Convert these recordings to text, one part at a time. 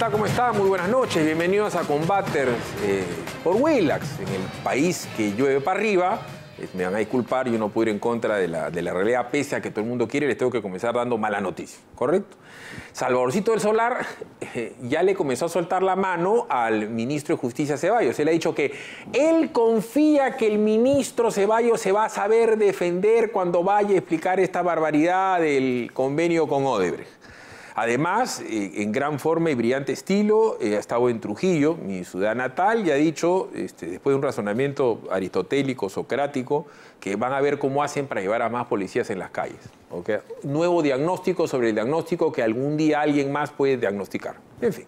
tal? ¿Cómo están? Muy buenas noches. Bienvenidos a Combaters por Willax, en el país que llueve para arriba. Me van a disculpar, yo no puedo ir en contra de la realidad, pese a que todo el mundo quiere, les tengo que comenzar dando mala noticia, ¿correcto? Salvadorcito del Solar ya le comenzó a soltar la mano al ministro de Justicia Ceballos. Él ha dicho que él confía que el ministro Ceballos se va a saber defender cuando vaya a explicar esta barbaridad del convenio con Odebrecht. Además, en gran forma y brillante estilo, ha estado en Trujillo, mi ciudad natal, y ha dicho, después de un razonamiento aristotélico, socrático, que van a ver cómo hacen para llevar a más policías en las calles. ¿Okay? Nuevo diagnóstico sobre el diagnóstico que algún día alguien más puede diagnosticar. En fin.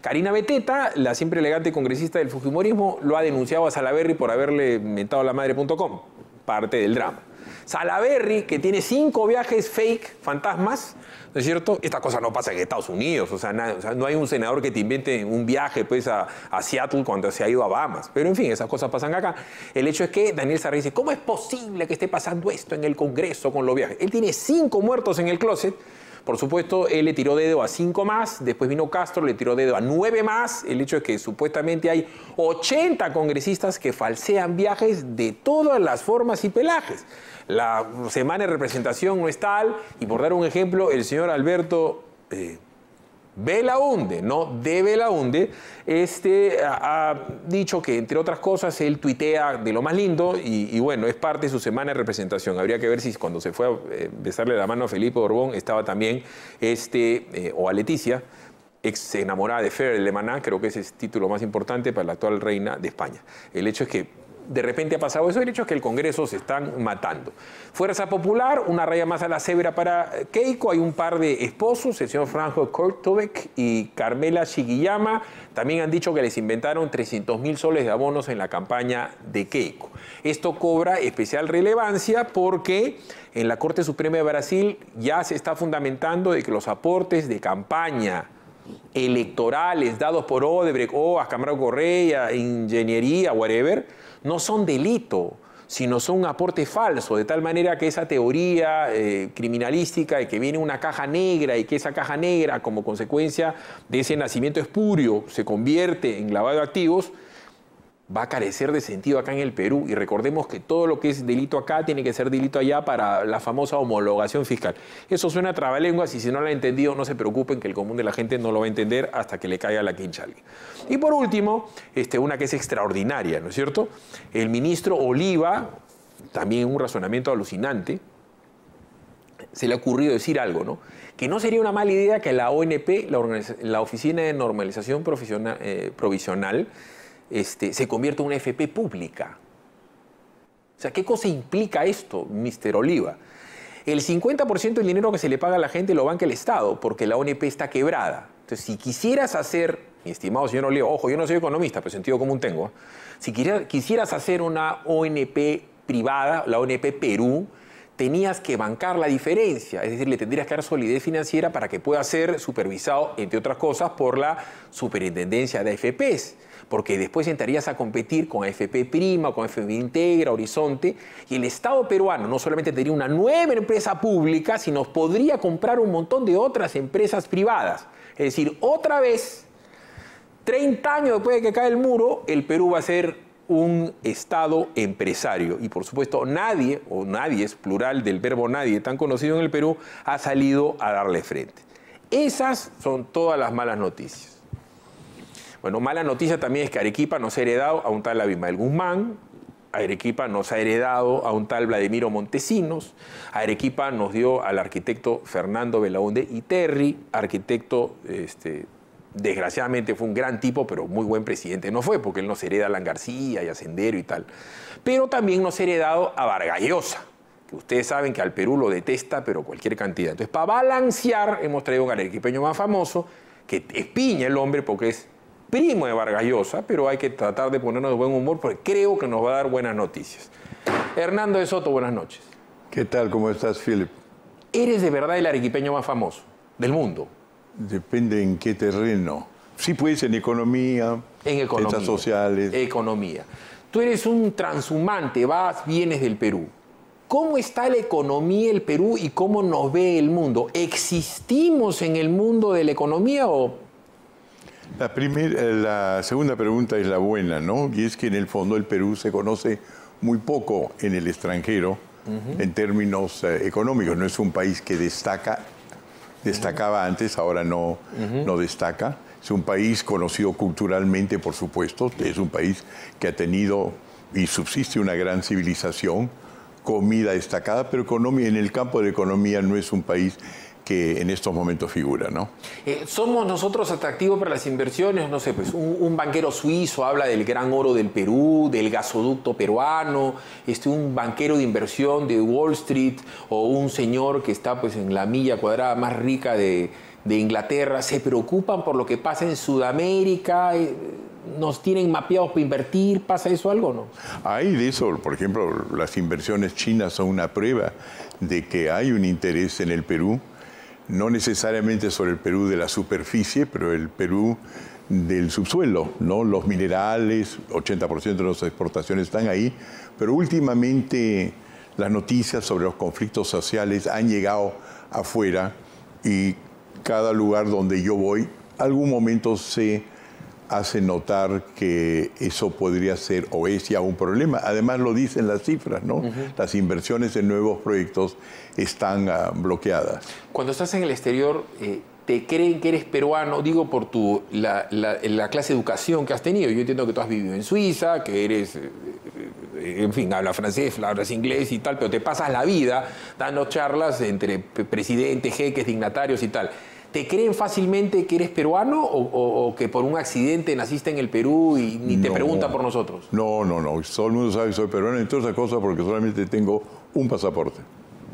Karina Beteta, la siempre elegante congresista del fujimorismo, lo ha denunciado a Salaverry por haberle mentado a la madre.com. Parte del drama. Salaverry, que tiene 5 viajes fake, fantasmas, ¿no es cierto? Esta cosa no pasa en Estados Unidos, o sea, no hay un senador que te invente un viaje pues, a Seattle cuando se ha ido a Bahamas. Pero en fin, esas cosas pasan acá. El hecho es que Daniel Sarri dice, ¿cómo es posible que esté pasando esto en el Congreso con los viajes? Él tiene 5 muertos en el closet. Por supuesto, él le tiró dedo a 5 más, después vino Castro, le tiró dedo a 9 más. El hecho es que supuestamente hay 80 congresistas que falsean viajes de todas las formas y pelajes. La semana de representación no es tal, y por dar un ejemplo, el señor Alberto Belaunde, no de Belaunde, ha dicho que, entre otras cosas, él tuitea de lo más lindo y bueno, es parte de su semana de representación. Habría que ver si cuando se fue a besarle la mano a Felipe Borbón estaba también, o a Leticia, ex enamorada de Fer de Maná, creo que ese es el título más importante para la actual reina de España. El hecho es que de repente ha pasado eso, el hecho es que el Congreso se están matando. Fuerza Popular, una raya más a la cebra para Keiko. Hay un par de esposos, el señor Franjo Kortovec y Carmela Shigiyama. También han dicho que les inventaron 300.000 soles de abonos en la campaña de Keiko. Esto cobra especial relevancia porque en la Corte Suprema de Brasil ya se está fundamentando de que los aportes de campaña electorales dados por Odebrecht o a Camargo Correa, ingeniería, whatever, no son delito, sino son un aporte falso, de tal manera que esa teoría criminalística de que viene una caja negra y que esa caja negra, como consecuencia de ese nacimiento espurio, se convierte en lavado de activos, va a carecer de sentido acá en el Perú. Y recordemos que todo lo que es delito acá tiene que ser delito allá para la famosa homologación fiscal. Eso suena a trabalenguas y si no lo han entendido, no se preocupen que el común de la gente no lo va a entender hasta que le caiga la quincha a alguien. Y por último, una que es extraordinaria, ¿no es cierto? El ministro Oliva, también un razonamiento alucinante, se le ha ocurrido decir algo, ¿no? Que no sería una mala idea que la ONP, la Oficina de Normalización Provisional, se convierte en una FP pública. O sea, ¿qué cosa implica esto, Mr. Oliva? El 50% del dinero que se le paga a la gente lo banca el Estado, porque la ONP está quebrada. Entonces, si quisieras hacer, mi estimado señor Oliva, ojo, yo no soy economista, pero sentido común tengo, si quisieras hacer una ONP privada, la ONP Perú, tenías que bancar la diferencia, es decir, le tendrías que dar solidez financiera para que pueda ser supervisado, entre otras cosas, por la Superintendencia de AFPs, porque después entrarías a competir con AFP Prima, con AFP Integra, Horizonte, y el Estado peruano no solamente tendría una nueva empresa pública, sino podría comprar un montón de otras empresas privadas. Es decir, otra vez, 30 años después de que cae el muro, el Perú va a ser un Estado empresario. Y por supuesto nadie, o nadie es plural del verbo nadie, tan conocido en el Perú, ha salido a darle frente. Esas son todas las malas noticias. Bueno, mala noticia también es que Arequipa nos ha heredado a un tal Abimael Guzmán, Arequipa nos ha heredado a un tal Vladimiro Montesinos, Arequipa nos dio al arquitecto Fernando Belaunde Iterri, arquitecto desgraciadamente fue un gran tipo, pero muy buen presidente no fue, porque él nos hereda a Alan García y a Sendero y tal. Pero también nos ha heredado a Vargas Llosa, que ustedes saben que al Perú lo detesta, pero cualquier cantidad. Entonces, para balancear, hemos traído un arequipeño más famoso, que es piña el hombre, porque es primo de Vargas Llosa, pero hay que tratar de ponernos de buen humor, porque creo que nos va a dar buenas noticias. Hernando de Soto, buenas noches. ¿Qué tal? ¿Cómo estás, Philip? ¿Eres de verdad el arequipeño más famoso del mundo? Depende en qué terreno. Sí, pues en economía, en ciencias sociales. Economía. Tú eres un transhumante, vienes del Perú. ¿Cómo está la economía del Perú y cómo nos ve el mundo? ¿Existimos en el mundo de la economía o La segunda pregunta es la buena, ¿no? Y es que en el fondo el Perú se conoce muy poco en el extranjero en términos económicos. No es un país que destacaba antes, ahora no destaca. Es un país conocido culturalmente, por supuesto. Es un país que ha tenido y subsiste una gran civilización, comida destacada, pero en el campo de la economía no es un país que en estos momentos figura, ¿no? ¿Somos nosotros atractivos para las inversiones? No sé, pues un banquero suizo habla del gran oro del Perú, del gasoducto peruano, un banquero de inversión de Wall Street o un señor que está pues en la milla cuadrada más rica de Inglaterra, ¿se preocupan por lo que pasa en Sudamérica? ¿Nos tienen mapeados para invertir? ¿Pasa eso algo o no? Hay de eso, por ejemplo, las inversiones chinas son una prueba de que hay un interés en el Perú, no necesariamente sobre el Perú de la superficie, pero el Perú del subsuelo, ¿no? Los minerales, 80% de las exportaciones están ahí, pero últimamente las noticias sobre los conflictos sociales han llegado afuera y cada lugar donde yo voy, algún momento se hace notar que eso podría ser o es ya un problema. Además lo dicen las cifras, ¿no? Las inversiones en nuevos proyectos están bloqueadas. Cuando estás en el exterior, ¿te creen que eres peruano? Digo por la clase de educación que has tenido. Yo entiendo que tú has vivido en Suiza, que eres, en fin, hablas francés, hablas inglés y tal, pero te pasas la vida dando charlas entre presidentes, jeques, dignatarios y tal. ¿Te creen fácilmente que eres peruano o que por un accidente naciste en el Perú y ni te preguntan por nosotros? No. Todo el mundo sabe que soy peruano y todas esas cosas porque solamente tengo un pasaporte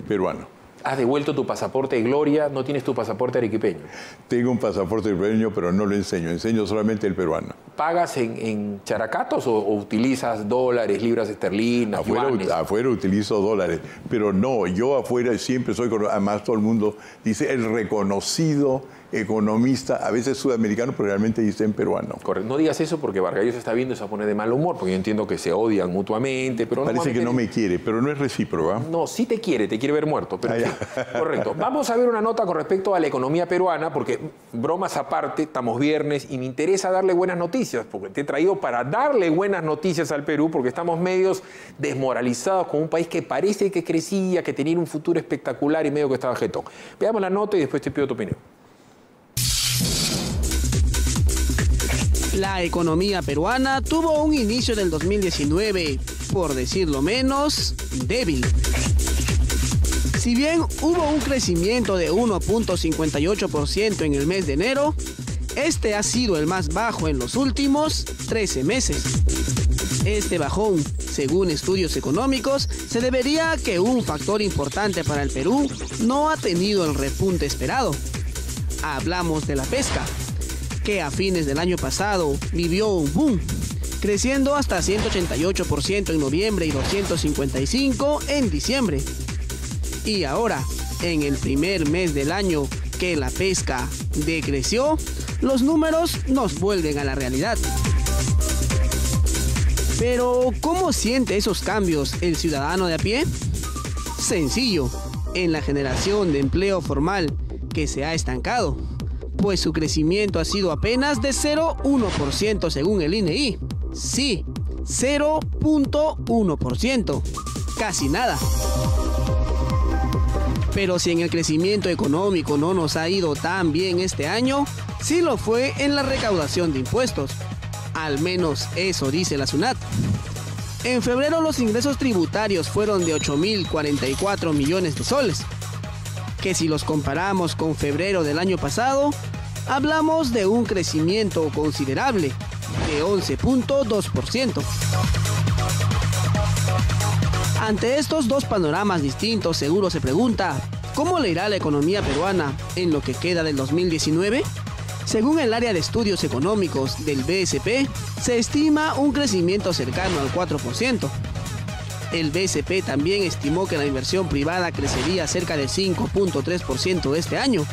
peruano. ¿Has devuelto tu pasaporte de Gloria? ¿No tienes tu pasaporte arequipeño? Tengo un pasaporte arequipeño, pero no lo enseño solamente el peruano. ¿Pagas en characatos o utilizas dólares, libras esterlinas, yuanes? Afuera utilizo dólares, pero no, yo afuera siempre soy, además todo el mundo dice el reconocido economista, a veces sudamericano, pero realmente dicen peruano. Correcto. No digas eso porque Vargallo se está viendo y se va a poner de mal humor, porque yo entiendo que se odian mutuamente, pero parece que no me quiere, pero no es recíproco, ¿eh? No, sí te quiere ver muerto, pero sí. Correcto. Vamos a ver una nota con respecto a la economía peruana, porque bromas aparte, estamos viernes y me interesa darle buenas noticias, porque te he traído para darle buenas noticias al Perú, porque estamos medios desmoralizados con un país que parece que crecía, que tenía un futuro espectacular y medio que estaba jetón. Veamos la nota y después te pido tu opinión. La economía peruana tuvo un inicio del 2019, por decirlo menos, débil. Si bien hubo un crecimiento de 1.58% en el mes de enero, este ha sido el más bajo en los últimos 13 meses. Este bajón, según estudios económicos, se debería a que un factor importante para el Perú no ha tenido el repunte esperado. Hablamos de la pesca, que a fines del año pasado vivió un boom, creciendo hasta 188% en noviembre y 255% en diciembre. Y ahora, en el primer mes del año que la pesca decreció, los números nos vuelven a la realidad. Pero, ¿cómo siente esos cambios el ciudadano de a pie? Sencillo, en la generación de empleo formal, que se ha estancado, pues su crecimiento ha sido apenas de 0,1% según el INEI. Sí, 0,1%. Casi nada. Pero si en el crecimiento económico no nos ha ido tan bien este año, sí lo fue en la recaudación de impuestos. Al menos eso dice la SUNAT. En febrero los ingresos tributarios fueron de 8.044 millones de soles, que si los comparamos con febrero del año pasado, hablamos de un crecimiento considerable de 11.2%. Ante estos dos panoramas distintos, seguro se pregunta, ¿cómo le irá a la economía peruana en lo que queda del 2019? Según el área de estudios económicos del BSP, se estima un crecimiento cercano al 4%. El BSP también estimó que la inversión privada crecería cerca del 5.3% este año,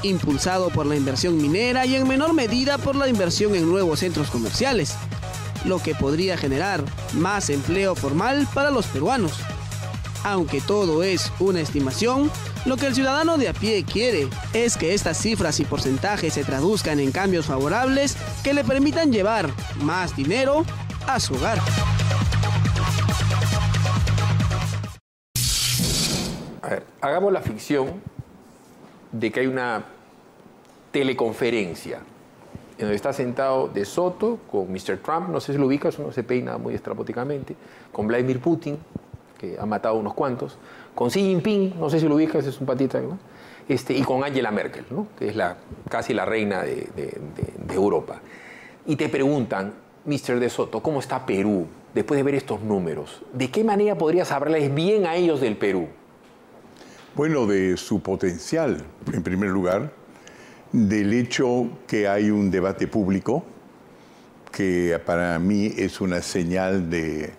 impulsado por la inversión minera y en menor medida por la inversión en nuevos centros comerciales, lo que podría generar más empleo formal para los peruanos. Aunque todo es una estimación, Lo que el ciudadano de a pie quiere es que estas cifras y porcentajes se traduzcan en cambios favorables que le permitan llevar más dinero a su hogar. A ver, hagamos la ficción de que hay una teleconferencia en donde está sentado De Soto con Mr. Trump, no sé si lo ubicas, uno se peina muy estrambóticamente, con Vladimir Putin, que ha matado unos cuantos, con Xi Jinping, no sé si lo ubicas, es un patita, ¿no? Y con Angela Merkel, ¿no? Que es casi la reina de Europa. Y te preguntan, Mr. De Soto, ¿cómo está Perú después de ver estos números? ¿De qué manera podrías hablarles bien a ellos del Perú? Bueno, de su potencial, en primer lugar, del hecho que hay un debate público, que para mí es una señal de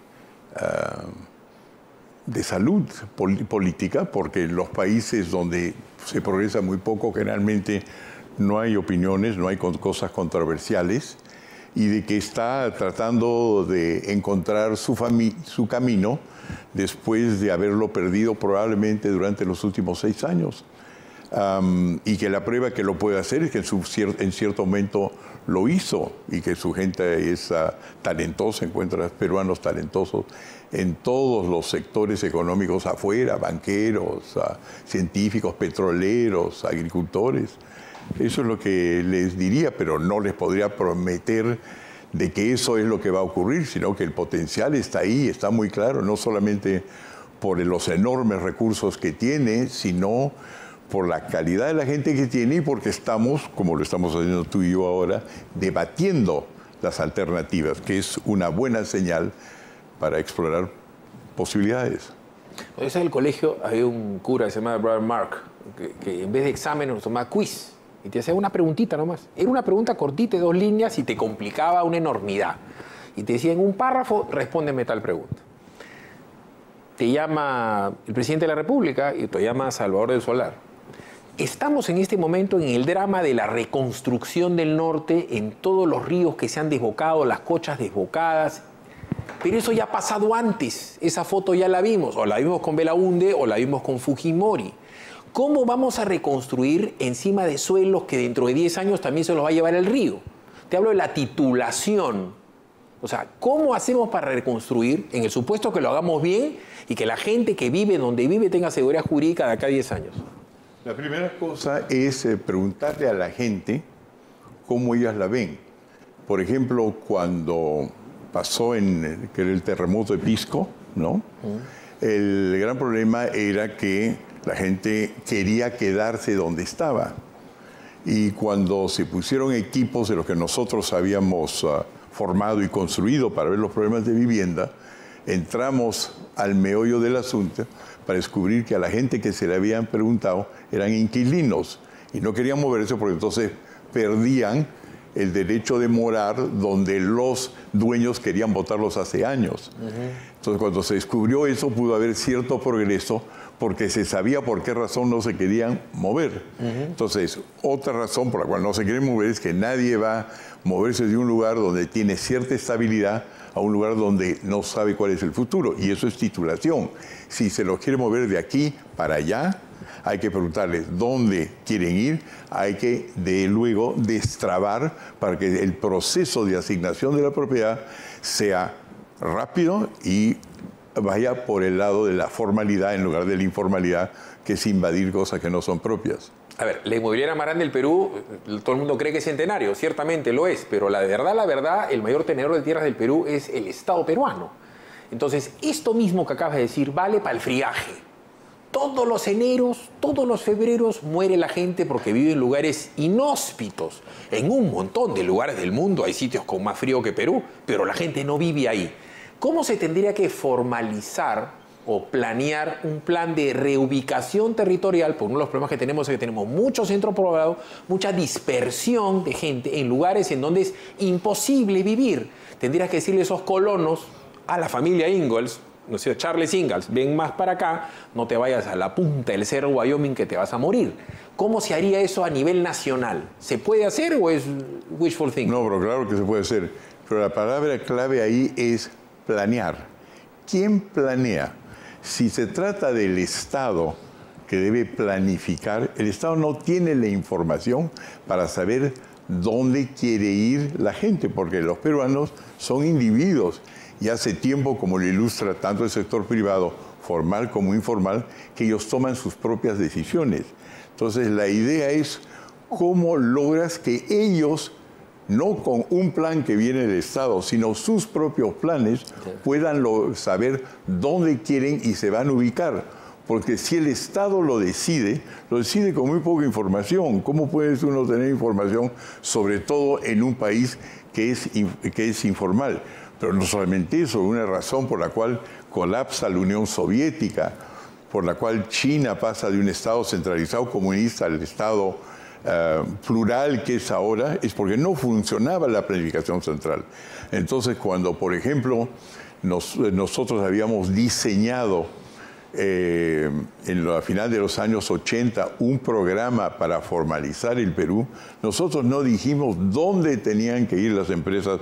salud política, porque en los países donde se progresa muy poco, generalmente no hay opiniones, no hay cosas controversiales, y de que está tratando de encontrar su camino después de haberlo perdido probablemente durante los últimos 6 años. Y que la prueba que lo puede hacer es que en cierto momento lo hizo y que su gente es talentosa, encuentra peruanos talentosos en todos los sectores económicos afuera, banqueros, científicos, petroleros, agricultores. Eso es lo que les diría, pero no les podría prometer de que eso es lo que va a ocurrir, sino que el potencial está ahí, está muy claro, no solamente por los enormes recursos que tiene, sino por la calidad de la gente que tiene y porque estamos, como lo estamos haciendo tú y yo ahora, debatiendo las alternativas, que es una buena señal para explorar posibilidades. En el colegio había un cura que se llamaba Brother Mark, que en vez de exámenes nos tomaba quiz y te hacía una preguntita nomás. Era una pregunta cortita de 2 líneas y te complicaba una enormidad. Y te decía en un párrafo, respóndeme tal pregunta. Te llama el presidente de la República y te llama Salvador del Solar. Estamos en este momento en el drama de la reconstrucción del norte, en todos los ríos que se han desbocado, las cochas desbocadas. Pero eso ya ha pasado antes. Esa foto ya la vimos. O la vimos con Belaúnde o la vimos con Fujimori. ¿Cómo vamos a reconstruir encima de suelos que dentro de 10 años también se los va a llevar el río? Te hablo de la titulación. O sea, ¿cómo hacemos para reconstruir en el supuesto que lo hagamos bien y que la gente que vive donde vive tenga seguridad jurídica de acá a 10 años? La primera cosa es preguntarle a la gente cómo ellas la ven. Por ejemplo, cuando pasó en el terremoto de Pisco, ¿no? El gran problema era que la gente quería quedarse donde estaba. Y cuando se pusieron equipos de los que nosotros habíamos formado y construido para ver los problemas de vivienda, entramos al meollo del asunto para descubrir que a la gente que se le habían preguntado eran inquilinos y no querían moverse porque entonces perdían el derecho de morar donde los dueños querían botarlos hace años. Entonces, cuando se descubrió eso, pudo haber cierto progreso porque se sabía por qué razón no se querían mover. Entonces, otra razón por la cual no se quieren mover es que nadie va a moverse de un lugar donde tiene cierta estabilidad a un lugar donde no sabe cuál es el futuro. Y eso es titulación. Si se los quiere mover de aquí para allá, hay que preguntarles dónde quieren ir, hay que luego destrabar para que el proceso de asignación de la propiedad sea rápido y vaya por el lado de la formalidad en lugar de la informalidad, que es invadir cosas que no son propias. A ver, la inmobiliaria más grande del Perú, todo el mundo cree que es Centenario, ciertamente lo es, pero la verdad, el mayor tenedor de tierras del Perú es el Estado peruano. Entonces, esto mismo que acabas de decir vale para el friaje. Todos los eneros, todos los febreros muere la gente porque vive en lugares inhóspitos. En un montón de lugares del mundo hay sitios con más frío que Perú, pero la gente no vive ahí. ¿Cómo se tendría que formalizar o planear un plan de reubicación territorial? Porque uno de los problemas que tenemos es que tenemos mucho centro poblado, mucha dispersión de gente en lugares en donde es imposible vivir. Tendrías que decirle a esos colonos, a la familia Ingalls, no sé, Charles Ingalls, ven más para acá, no te vayas a la punta del cerro Wyoming que te vas a morir. ¿Cómo se haría eso a nivel nacional? ¿Se puede hacer o es wishful thinking? No, pero claro que se puede hacer. Pero la palabra clave ahí es planear. ¿Quién planea? Si se trata del Estado, que debe planificar. El Estado no tiene la información para saber dónde quiere ir la gente, porque los peruanos son individuos y hace tiempo, como lo ilustra tanto el sector privado, formal como informal, que ellos toman sus propias decisiones. Entonces la idea es cómo logras que ellos, no con un plan que viene del Estado, sino sus propios planes, puedan saber dónde quieren y se van a ubicar. Porque si el Estado lo decide con muy poca información. ¿Cómo puedes uno tener información, sobre todo en un país que es informal? Pero no solamente eso, una razón por la cual colapsa la Unión Soviética, por la cual China pasa de un Estado centralizado comunista al Estado plural que es ahora, es porque no funcionaba la planificación central. Entonces, cuando, por ejemplo, nosotros habíamos diseñado a final de los años 80 un programa para formalizar el Perú, nosotros no dijimos dónde tenían que ir las empresas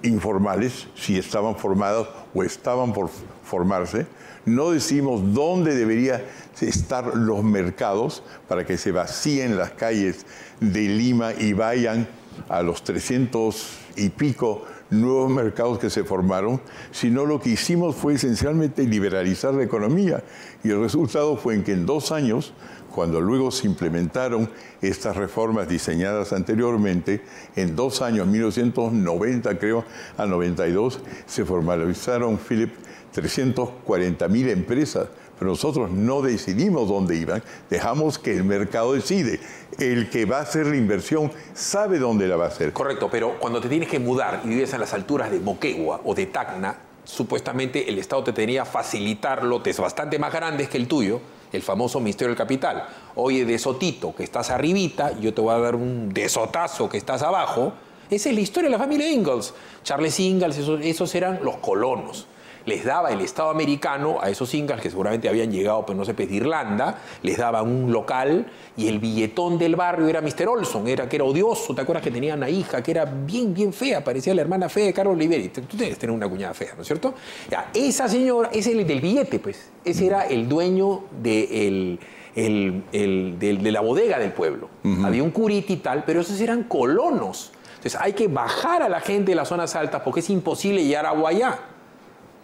informales, si estaban formadas o estaban por formarse. No decimos dónde deberían estar los mercados para que se vacíen las calles de Lima y vayan a los 300 y pico nuevos mercados que se formaron, sino lo que hicimos fue esencialmente liberalizar la economía. Y el resultado fue en que en 2 años, cuando luego se implementaron estas reformas diseñadas anteriormente, en 2 años, 1990 creo, a 92, se formalizaron, Philip, 340.000 empresas. Pero nosotros no decidimos dónde iban, dejamos que el mercado decide. El que va a hacer la inversión sabe dónde la va a hacer. Correcto, pero cuando te tienes que mudar y vives a las alturas de Moquegua o de Tacna, supuestamente el Estado te tenía que facilitar lotes bastante más grandes que el tuyo, el famoso Ministerio del Capital. Oye, de Sotito, que estás arribita, yo te voy a dar un desotazo que estás abajo. Esa es la historia de la familia Ingalls. Charles Ingalls, esos eran los colonos. Les daba el Estado americano a esos Ingalls, que seguramente habían llegado, pero no sé, de Irlanda, les daba un local y el billetón del barrio era Mr. Olson, que era odioso. ¿Te acuerdas que tenía una hija que era bien, bien fea? Parecía la hermana fea de Carlos Oliveri. Tú debes tener una cuñada fea, ¿no es cierto? Ya, esa señora, ese es el del billete, pues. Ese era el dueño de la bodega del pueblo. Había un curita y tal, pero esos eran colonos. Entonces hay que bajar a la gente de las zonas altas porque es imposible llegar a Guayá.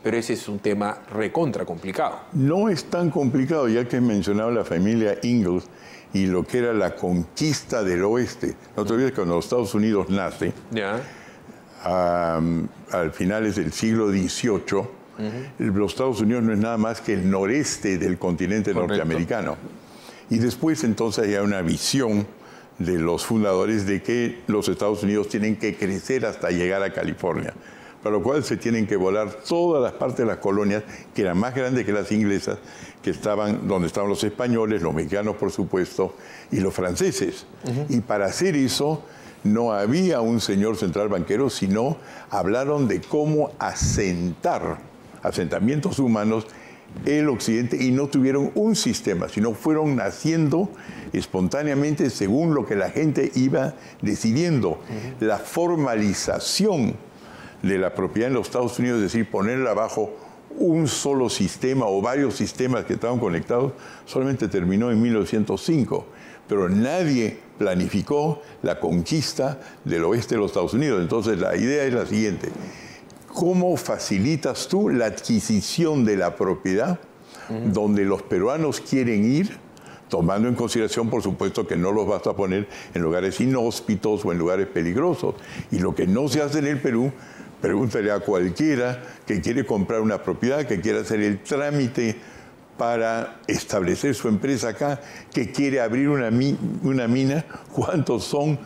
Pero ese es un tema recontra complicado. No es tan complicado, ya que he mencionado la familia Ingalls y lo que era la conquista del oeste. No te olvides que cuando los Estados Unidos nace, al finales del siglo XVIII, los Estados Unidos no es nada más que el noreste del continente norteamericano. Y después entonces hay una visión de los fundadores de que los Estados Unidos tienen que crecer hasta llegar a California, para lo cual se tienen que volar todas las partes de las colonias, que eran más grandes que las inglesas, que estaban donde estaban los españoles, los mexicanos, por supuesto, y los franceses. Y para hacer eso, no había un señor central banquero, sino hablaron de cómo asentar asentamientos humanos el occidente, y no tuvieron un sistema, sino fueron naciendo espontáneamente según lo que la gente iba decidiendo. La formalización de la propiedad en los Estados Unidos, es decir, ponerla bajo un solo sistema o varios sistemas que estaban conectados, solamente terminó en 1905. Pero nadie planificó la conquista del oeste de los Estados Unidos. Entonces la idea es la siguiente: ¿cómo facilitas tú la adquisición de la propiedad donde los peruanos quieren ir? Tomando en consideración, por supuesto, que no los vas a poner en lugares inhóspitos o en lugares peligrosos. Y lo que no se hace en el Perú, pregúntale a cualquiera que quiere comprar una propiedad, que quiere hacer el trámite para establecer su empresa acá, que quiere abrir una mina, cuántos son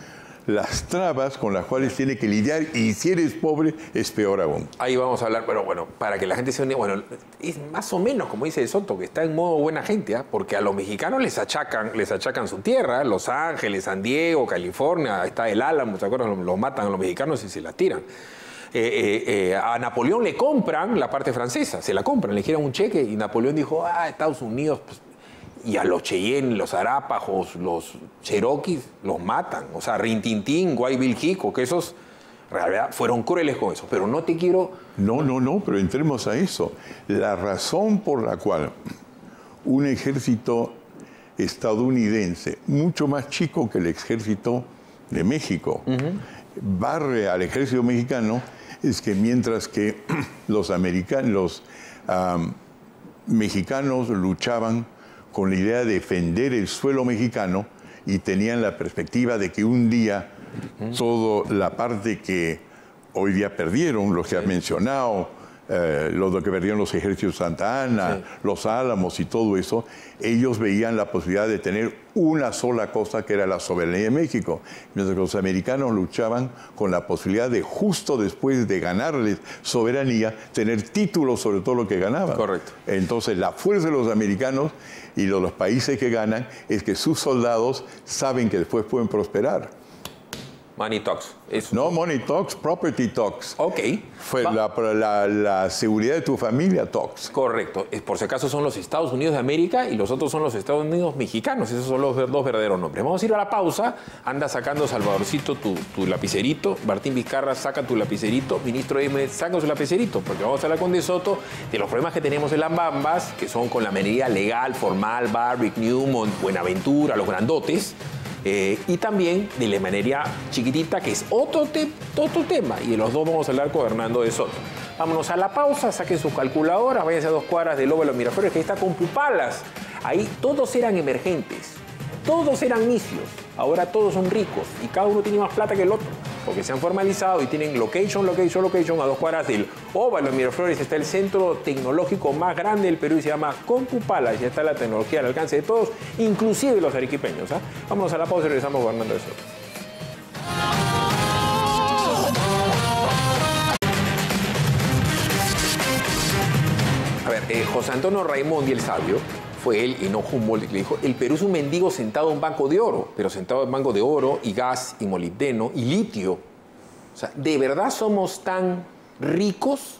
las trabas con las cuales tiene que lidiar, y si eres pobre es peor aún. Ahí vamos a hablar, pero bueno, para que la gente se une, bueno, es más o menos como dice De Soto, que está en modo buena gente, porque a los mexicanos les achacan su tierra, Los Ángeles, San Diego, California, está el Álamo, ¿te acuerdas? Los matan a los mexicanos y se la tiran. A Napoleón le compran la parte francesa, se la compran, le dieron un cheque y Napoleón dijo, Estados Unidos, pues, y a los Cheyenne, los Arápajos, los Cherokees, los matan. O sea, Rintintín, Guaybiljico, que esos, en realidad, fueron crueles con eso. Pero no te quiero... No, pero entremos a eso. La razón por la cual un ejército estadounidense, mucho más chico que el ejército de México. Barre al ejército mexicano es que mientras que los mexicanos luchaban con la idea de defender el suelo mexicano y tenían la perspectiva de que un día toda la parte que hoy día perdieron, los que has mencionado, lo que perdieron los ejércitos de Santa Ana, los Álamos y todo eso, ellos veían la posibilidad de tener una sola cosa que era la soberanía de México, mientras que los americanos luchaban con la posibilidad de justo después de ganarles soberanía, tener títulos sobre todo lo que ganaban. Correcto. Entonces la fuerza de los americanos y de los países que ganan es que sus soldados saben que después pueden prosperar. Money talks. No, money talks, property talks. Ok. Fue la seguridad de tu familia talks. Correcto. Por si acaso son los Estados Unidos de América y los otros son los Estados Unidos mexicanos. Esos son los dos verdaderos nombres. Vamos a ir a la pausa. Anda sacando, Salvadorcito, tu lapicerito. Martín Vizcarra, saca tu lapicerito. Ministro M, saca su lapicerito. Porque vamos a hablar con De Soto de los problemas que tenemos en las Bambas, que son con la minería legal, formal, Barrick, Newmont, Buenaventura, los grandotes. Y también de la minería chiquitita, que es otro tema. Y de los dos vamos a hablar con Hernando De Soto. Vámonos a la pausa, saquen sus calculadoras, váyanse a 2 cuadras del Lobo de los Miraflores, que ahí está Compupalas. Ahí todos eran emergentes, todos eran nicios. Ahora todos son ricos y cada uno tiene más plata que el otro, porque se han formalizado y tienen location. A 2 cuadras del Óvalo de Miraflores está el centro tecnológico más grande del Perú y se llama Compupalas. Ya está la tecnología al alcance de todos, inclusive los arequipeños. Vámonos a la pausa y regresamos con Hernando De Soto. A ver, José Antonio Raimondi el Sabio, fue él y no Humboldt, que le dijo: el Perú es un mendigo sentado en un banco de oro, pero sentado en un banco de oro y gas y molibdeno y litio. O sea, ¿de verdad somos tan ricos?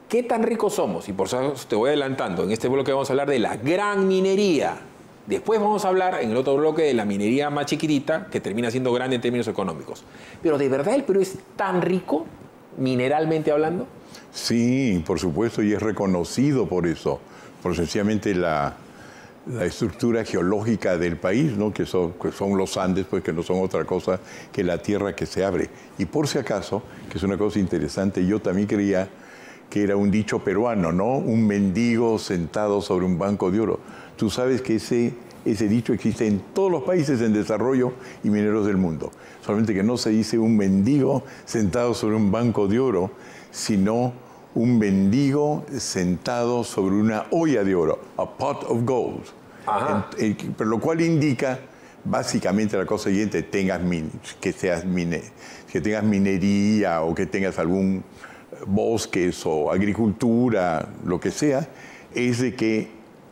¿Qué tan ricos somos? Y por eso te voy adelantando. En este bloque vamos a hablar de la gran minería. Después vamos a hablar en el otro bloque de la minería más chiquitita, que termina siendo grande en términos económicos. Pero ¿de verdad el Perú es tan rico, mineralmente hablando? Sí, por supuesto, y es reconocido por eso. Por sencillamente la estructura geológica del país, ¿no? que son los Andes, pues que no son otra cosa que la tierra que se abre. Y por si acaso, que es una cosa interesante, yo también creía que era un dicho peruano, ¿no? Un mendigo sentado sobre un banco de oro. Tú sabes que ese dicho existe en todos los países en desarrollo y mineros del mundo. Solamente que no se dice un mendigo sentado sobre un banco de oro, sino un mendigo sentado sobre una olla de oro, a pot of gold. Pero lo cual indica básicamente la cosa siguiente: que tengas minería o que tengas algún bosques o agricultura, lo que sea, es de que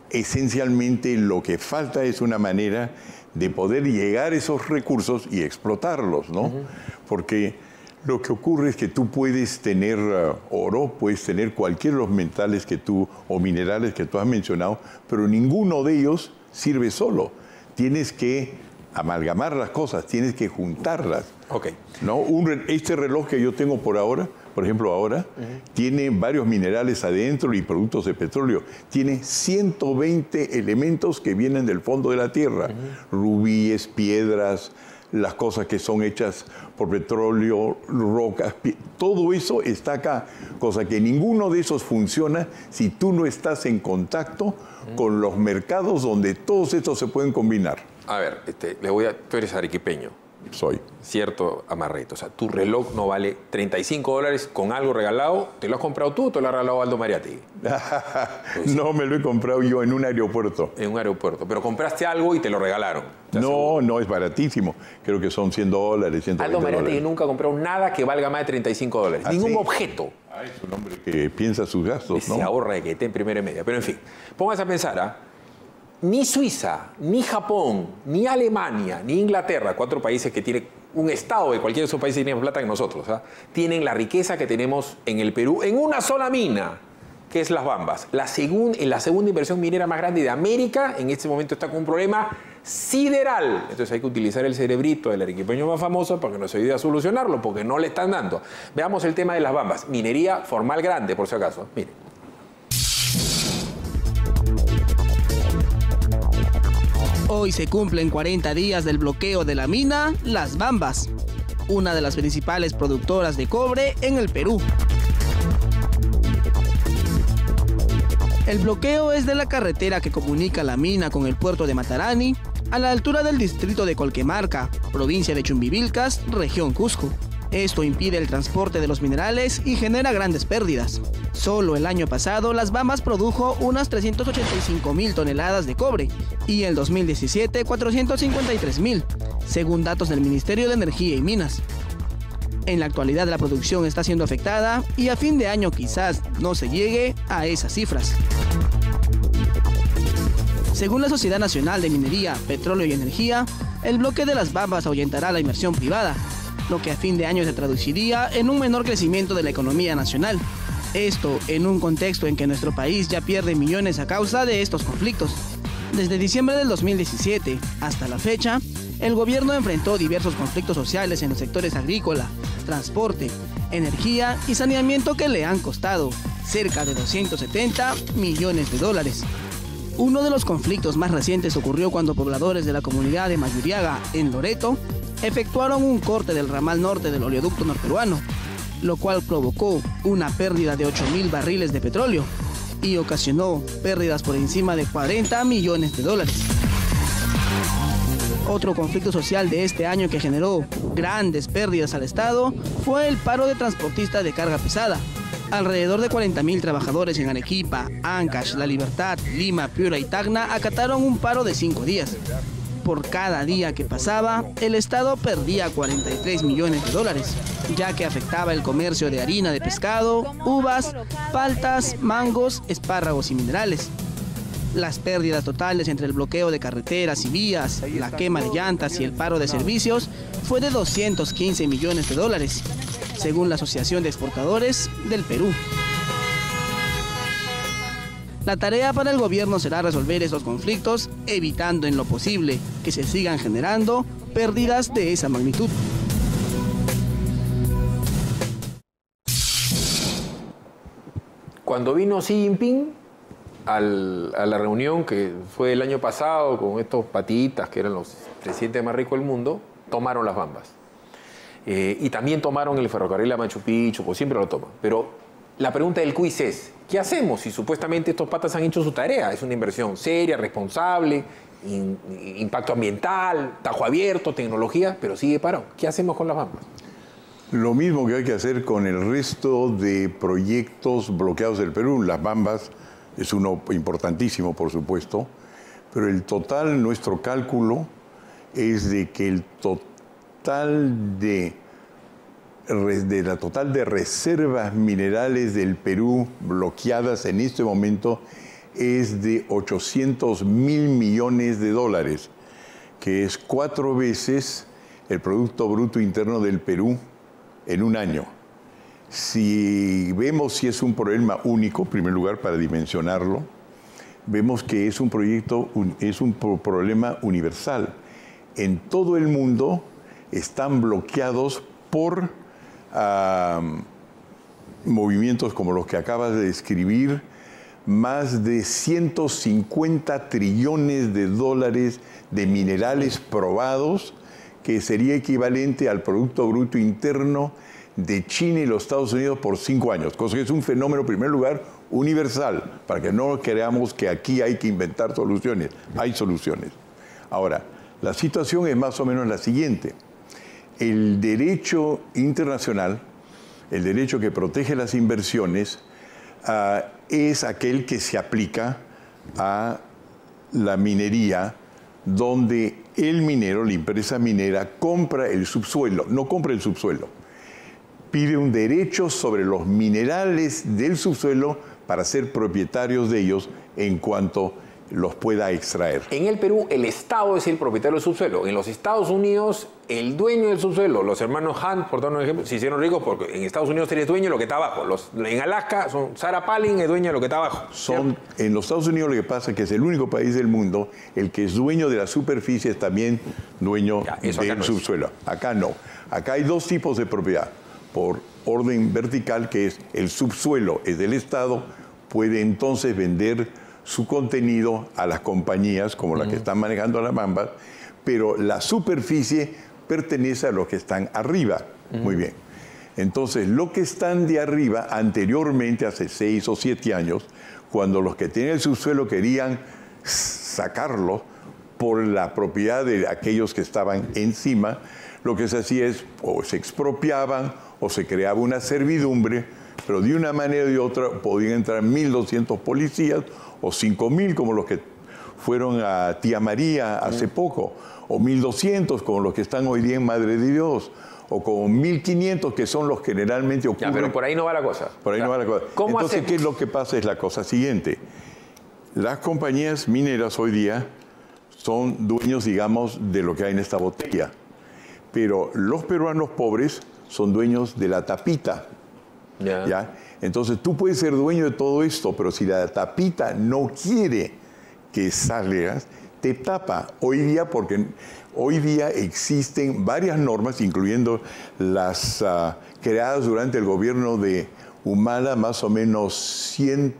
esencialmente lo que falta es una manera de poder llegar a esos recursos y explotarlos, ¿no? Porque lo que ocurre es que tú puedes tener oro, puedes tener cualquiera de los metales o minerales que tú has mencionado, pero ninguno de ellos sirve solo. Tienes que amalgamar las cosas, tienes que juntarlas. ¿No? Este reloj que yo tengo por ejemplo ahora, tiene varios minerales adentro y productos de petróleo. Tiene 120 elementos que vienen del fondo de la tierra. Rubíes, piedras, las cosas que son hechas por petróleo, rocas, todo eso está acá, cosa que ninguno de esos funciona si tú no estás en contacto con los mercados donde todos estos se pueden combinar. A ver, tú eres arequipeño. Soy. Cierto amarrito. O sea, tu reloj no vale $35 con algo regalado. ¿Te lo has comprado tú o te lo ha regalado Aldo Mariatti? No, me lo he comprado yo en un aeropuerto. En un aeropuerto. Pero compraste algo y te lo regalaron. No, es baratísimo. Creo que son $100, $120. Aldo Mariatti nunca compró nada que valga más de $35. Ningún objeto. Es un hombre que piensa sus gastos, ¿no? Se ahorra de que esté en primera y media. Pero en fin, póngase a pensar, ni Suiza, ni Japón, ni Alemania, ni Inglaterra, 4 países que tienen un estado de cualquiera de esos países tiene más plata que nosotros, tienen la riqueza que tenemos en el Perú en una sola mina, que es Las Bambas. La segunda inversión minera más grande de América en este momento está con un problema sideral. Entonces hay que utilizar el cerebrito del arequipeño más famoso para que nos ayude a solucionarlo, porque no le están dando. Veamos el tema de Las Bambas. Minería formal grande, por si acaso. Miren. Hoy se cumplen 40 días del bloqueo de la mina Las Bambas, una de las principales productoras de cobre en el Perú. El bloqueo es de la carretera que comunica la mina con el puerto de Matarani, a la altura del distrito de Colquemarca, provincia de Chumbivilcas, región Cusco. Esto impide el transporte de los minerales y genera grandes pérdidas. Solo el año pasado, Las Bambas produjo unas 385.000 toneladas de cobre y el 2017 453.000, según datos del Ministerio de Energía y Minas. En la actualidad la producción está siendo afectada y a fin de año quizás no se llegue a esas cifras. Según la Sociedad Nacional de Minería, Petróleo y Energía, el bloque de Las Bambas ahuyentará la inversión privada, lo que a fin de año se traduciría en un menor crecimiento de la economía nacional. Esto en un contexto en que nuestro país ya pierde millones a causa de estos conflictos. Desde diciembre del 2017 hasta la fecha, el gobierno enfrentó diversos conflictos sociales en los sectores agrícola, transporte, energía y saneamiento que le han costado cerca de 270 millones de dólares. Uno de los conflictos más recientes ocurrió cuando pobladores de la comunidad de Mayuriaga, en Loreto, efectuaron un corte del ramal norte del oleoducto norperuano, lo cual provocó una pérdida de 8.000 barriles de petróleo y ocasionó pérdidas por encima de 40 millones de dólares. Otro conflicto social de este año que generó grandes pérdidas al Estado fue el paro de transportistas de carga pesada. Alrededor de 40.000 trabajadores en Arequipa, Ancash, La Libertad, Lima, Piura y Tacna acataron un paro de 5 días. Por cada día que pasaba, el Estado perdía 43 millones de dólares, ya que afectaba el comercio de harina de pescado, uvas, paltas, mangos, espárragos y minerales. Las pérdidas totales entre el bloqueo de carreteras y vías, la quema de llantas y el paro de servicios fue de 215 millones de dólares, según la Asociación de Exportadores del Perú. La tarea para el gobierno será resolver esos conflictos, evitando en lo posible que se sigan generando pérdidas de esa magnitud. Cuando vino Xi Jinping a la reunión que fue el año pasado con estos patitas que eran los presidentes más ricos del mundo, tomaron Las Bambas. Y también tomaron el ferrocarril a Machu Picchu, pues siempre lo toman. Pero la pregunta del quiz es, ¿qué hacemos si supuestamente estos patas han hecho su tarea? Es una inversión seria, responsable, impacto ambiental, tajo abierto, tecnología, pero sigue parado. ¿Qué hacemos con Las Bambas? Lo mismo que hay que hacer con el resto de proyectos bloqueados del Perú. Las Bambas es uno importantísimo, por supuesto, pero el total, nuestro cálculo, es de que el total de reservas minerales del Perú bloqueadas en este momento es de 800.000 millones de dólares, que es 4 veces el Producto Bruto Interno del Perú en un año. Si vemos si es un problema único, en primer lugar, para dimensionarlo, vemos que es un problema universal. En todo el mundo están bloqueados por movimientos como los que acabas de describir, más de 150 trillones de dólares de minerales probados, que sería equivalente al Producto Bruto Interno de China y los Estados Unidos por 5 años, cosa que es un fenómeno, en primer lugar, universal, para que no creamos que aquí hay que inventar soluciones. Hay soluciones. Ahora, la situación es más o menos la siguiente. El derecho internacional, el derecho que protege las inversiones, es aquel que se aplica a la minería, donde el minero, la empresa minera, compra el subsuelo, no compra el subsuelo, pide un derecho sobre los minerales del subsuelo para ser propietarios de ellos en cuanto los pueda extraer. En el Perú, el Estado es el propietario del subsuelo. En los Estados Unidos, el dueño del subsuelo, los hermanos Hunt, por dar un ejemplo, se hicieron ricos porque en Estados Unidos eres dueño de lo que está abajo. En Alaska, Sarah Palin es dueña de lo que está abajo. En los Estados Unidos lo que pasa es que es el único país del mundo, el que es dueño de la superficie es también dueño del subsuelo. Acá no. Acá hay 2 tipos de propiedad. Por orden vertical, que es el subsuelo, es del Estado, puede entonces vender su contenido a las compañías como las que están manejando las mambas, pero la superficie pertenece a los que están arriba. Muy bien. Entonces, los que están de arriba, anteriormente, hace 6 o 7 años, cuando los que tienen el subsuelo querían sacarlo por la propiedad de aquellos que estaban encima, lo que se hacía es o se expropiaban o se creaba una servidumbre, pero de una manera o de otra podían entrar 1.200 policías o 5.000 como los que fueron a Tía María hace poco, o 1.200 como los que están hoy día en Madre de Dios, o como 1.500 que son los que generalmente ocurren. Ya, pero por ahí no va la cosa. Por ahí no va la cosa. Entonces, ¿qué es lo que pasa? Es la cosa siguiente. Las compañías mineras hoy día son dueños, digamos, de lo que hay en esta botella. Pero los peruanos pobres son dueños de la tapita. ¿Ya? Entonces, tú puedes ser dueño de todo esto, pero si la tapita no quiere que salgas, te tapa. Hoy día, porque hoy día existen varias normas, incluyendo las creadas durante el gobierno de Humala, más o menos 100,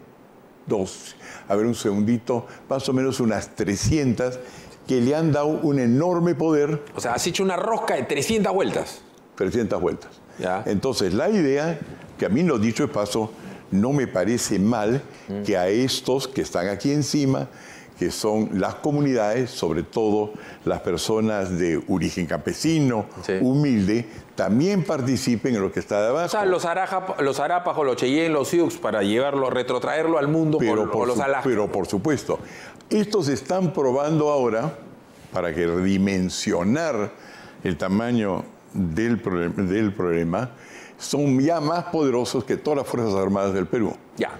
a ver un segundito, más o menos unas 300, que le han dado un enorme poder. O sea, has hecho una rosca de 300 vueltas. 300 vueltas. Ya. Entonces, la idea, que a mí, lo dicho de paso, no me parece mal que a estos que están aquí encima, que son las comunidades, sobre todo las personas de origen campesino, humilde, también participen en lo que está de abajo. O sea, los Arapas o los Cheyenne, los Sioux, para llevarlo, retrotraerlo al mundo por los Alaska. Pero por supuesto, estos están probando ahora, para que dimensionar el tamaño del problema, son ya más poderosos que todas las Fuerzas Armadas del Perú. Ya.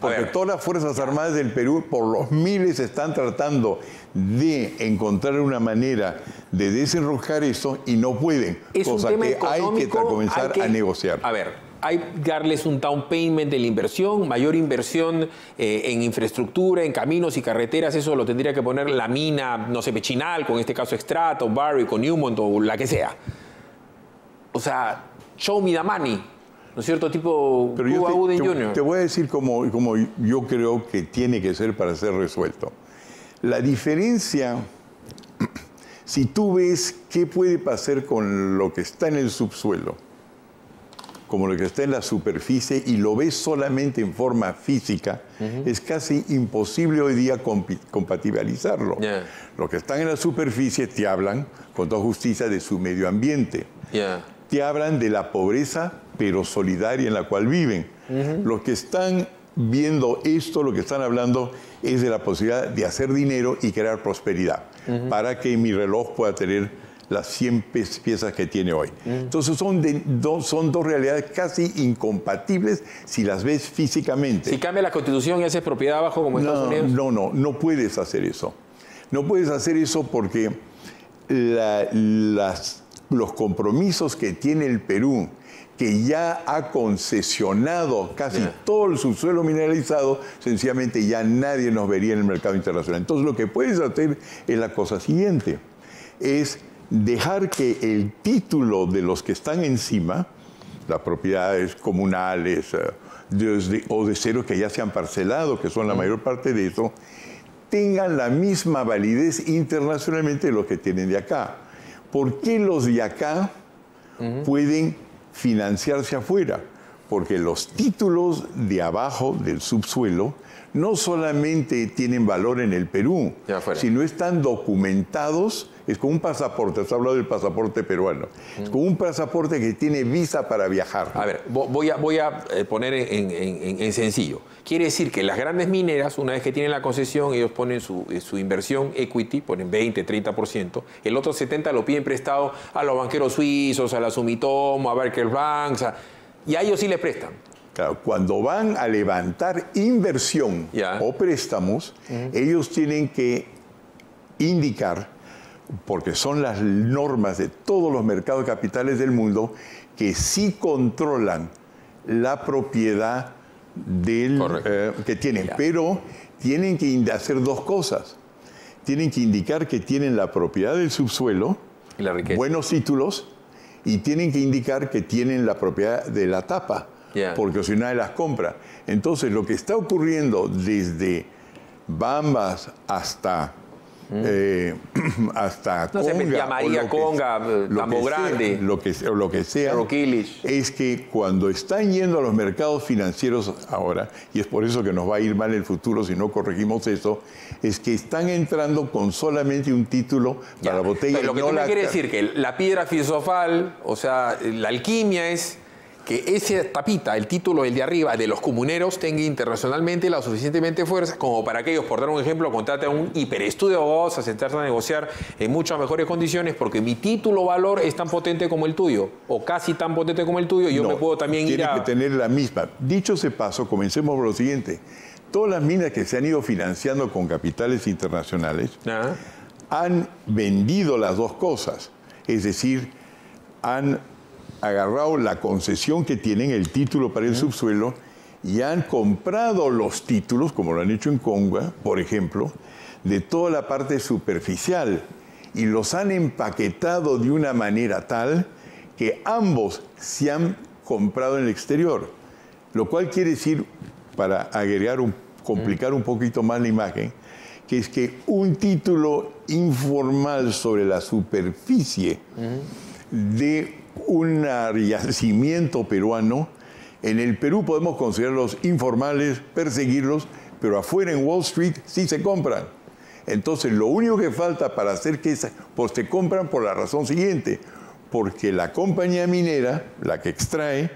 Porque todas las Fuerzas Armadas del Perú, por los miles, están tratando de encontrar una manera de desenroscar esto y no pueden. Es cosa que hay que comenzar a negociar. A ver, hay que darles un down payment de la inversión, mayor inversión en infraestructura, en caminos y carreteras. Eso lo tendría que poner la mina, no sé, Chinalco, en este caso Extrato, Barrick o Newmont o la que sea. O sea, show me the money. ¿No es cierto? Tipo Cuba Gooding Jr. Te voy a decir cómo yo creo que tiene que ser para ser resuelto. La diferencia, si tú ves qué puede pasar con lo que está en el subsuelo, como lo que está en la superficie, y lo ves solamente en forma física, es casi imposible hoy día compatibilizarlo. Los que están en la superficie te hablan, con toda justicia, de su medio ambiente. Te hablan de la pobreza, pero solidaria en la cual viven. Los que están viendo esto, lo que están hablando es de la posibilidad de hacer dinero y crear prosperidad, para que mi reloj pueda tener las 100 piezas que tiene hoy. Entonces son dos realidades casi incompatibles si las ves físicamente. Si cambia la Constitución y haces propiedad abajo como Estados Unidos. No puedes hacer eso. No puedes hacer eso porque los compromisos que tiene el Perú, que ya ha concesionado casi todo el subsuelo mineralizado, sencillamente ya nadie nos vería en el mercado internacional. Entonces lo que puedes hacer es la cosa siguiente, es dejar que el título de los que están encima, las propiedades comunales o de cero que ya se han parcelado, que son la mayor parte de eso, tengan la misma validez internacionalmente de los que tienen de acá. ¿Por qué los de acá pueden financiarse afuera? Porque los títulos de abajo del subsuelo no solamente tienen valor en el Perú, sino están documentados. Es como un pasaporte, has hablado del pasaporte peruano. Es como un pasaporte que tiene visa para viajar. A ver, voy a poner en sencillo. Quiere decir que las grandes mineras, una vez que tienen la concesión, ellos ponen su inversión equity, ponen 20, 30%. El otro 70% lo piden prestado a los banqueros suizos, a la Sumitomo, a Barclays Bank, y a ellos sí les prestan. Claro, cuando van a levantar inversión o préstamos, ellos tienen que indicar, porque son las normas de todos los mercados de capitales del mundo, que sí controlan la propiedad que tienen. Pero tienen que hacer dos cosas. Tienen que indicar que tienen la propiedad del subsuelo, y la riqueza, buenos títulos, y tienen que indicar que tienen la propiedad de la tapa, porque si nadie las compra. Entonces, lo que está ocurriendo desde Bambas hasta no se llamaría Conga, Tambo Grande, lo que sea, es que cuando están yendo a los mercados financieros ahora, y es por eso que nos va a ir mal el futuro si no corregimos eso, es que están entrando con solamente un título para la botella. Pero lo que tú me quieres decir que la piedra filosofal, o sea, la alquimia es que esa tapita, el título, el de arriba, de los comuneros, tenga internacionalmente la suficientemente fuerza como para que ellos, por dar un ejemplo, contraten un hiperestudio de abogados a sentarse a negociar en muchas mejores condiciones porque mi título valor es tan potente como el tuyo, o casi tan potente como el tuyo, y yo me puedo también ir a... Tiene que tener la misma. Dicho ese paso, comencemos por lo siguiente. Todas las minas que se han ido financiando con capitales internacionales han vendido las dos cosas. Es decir, han agarrado la concesión que tienen, el título para el subsuelo, y han comprado los títulos, como lo han hecho en Conga, por ejemplo, de toda la parte superficial, y los han empaquetado de una manera tal que ambos se han comprado en el exterior. Lo cual quiere decir, para agregar complicar un poquito más la imagen, que es que un título informal sobre la superficie de un yacimiento peruano, en el Perú podemos considerarlos informales, perseguirlos, pero afuera en Wall Street sí se compran. Entonces, lo único que falta para hacer que pues se compran por la razón siguiente, porque la compañía minera, la que extrae,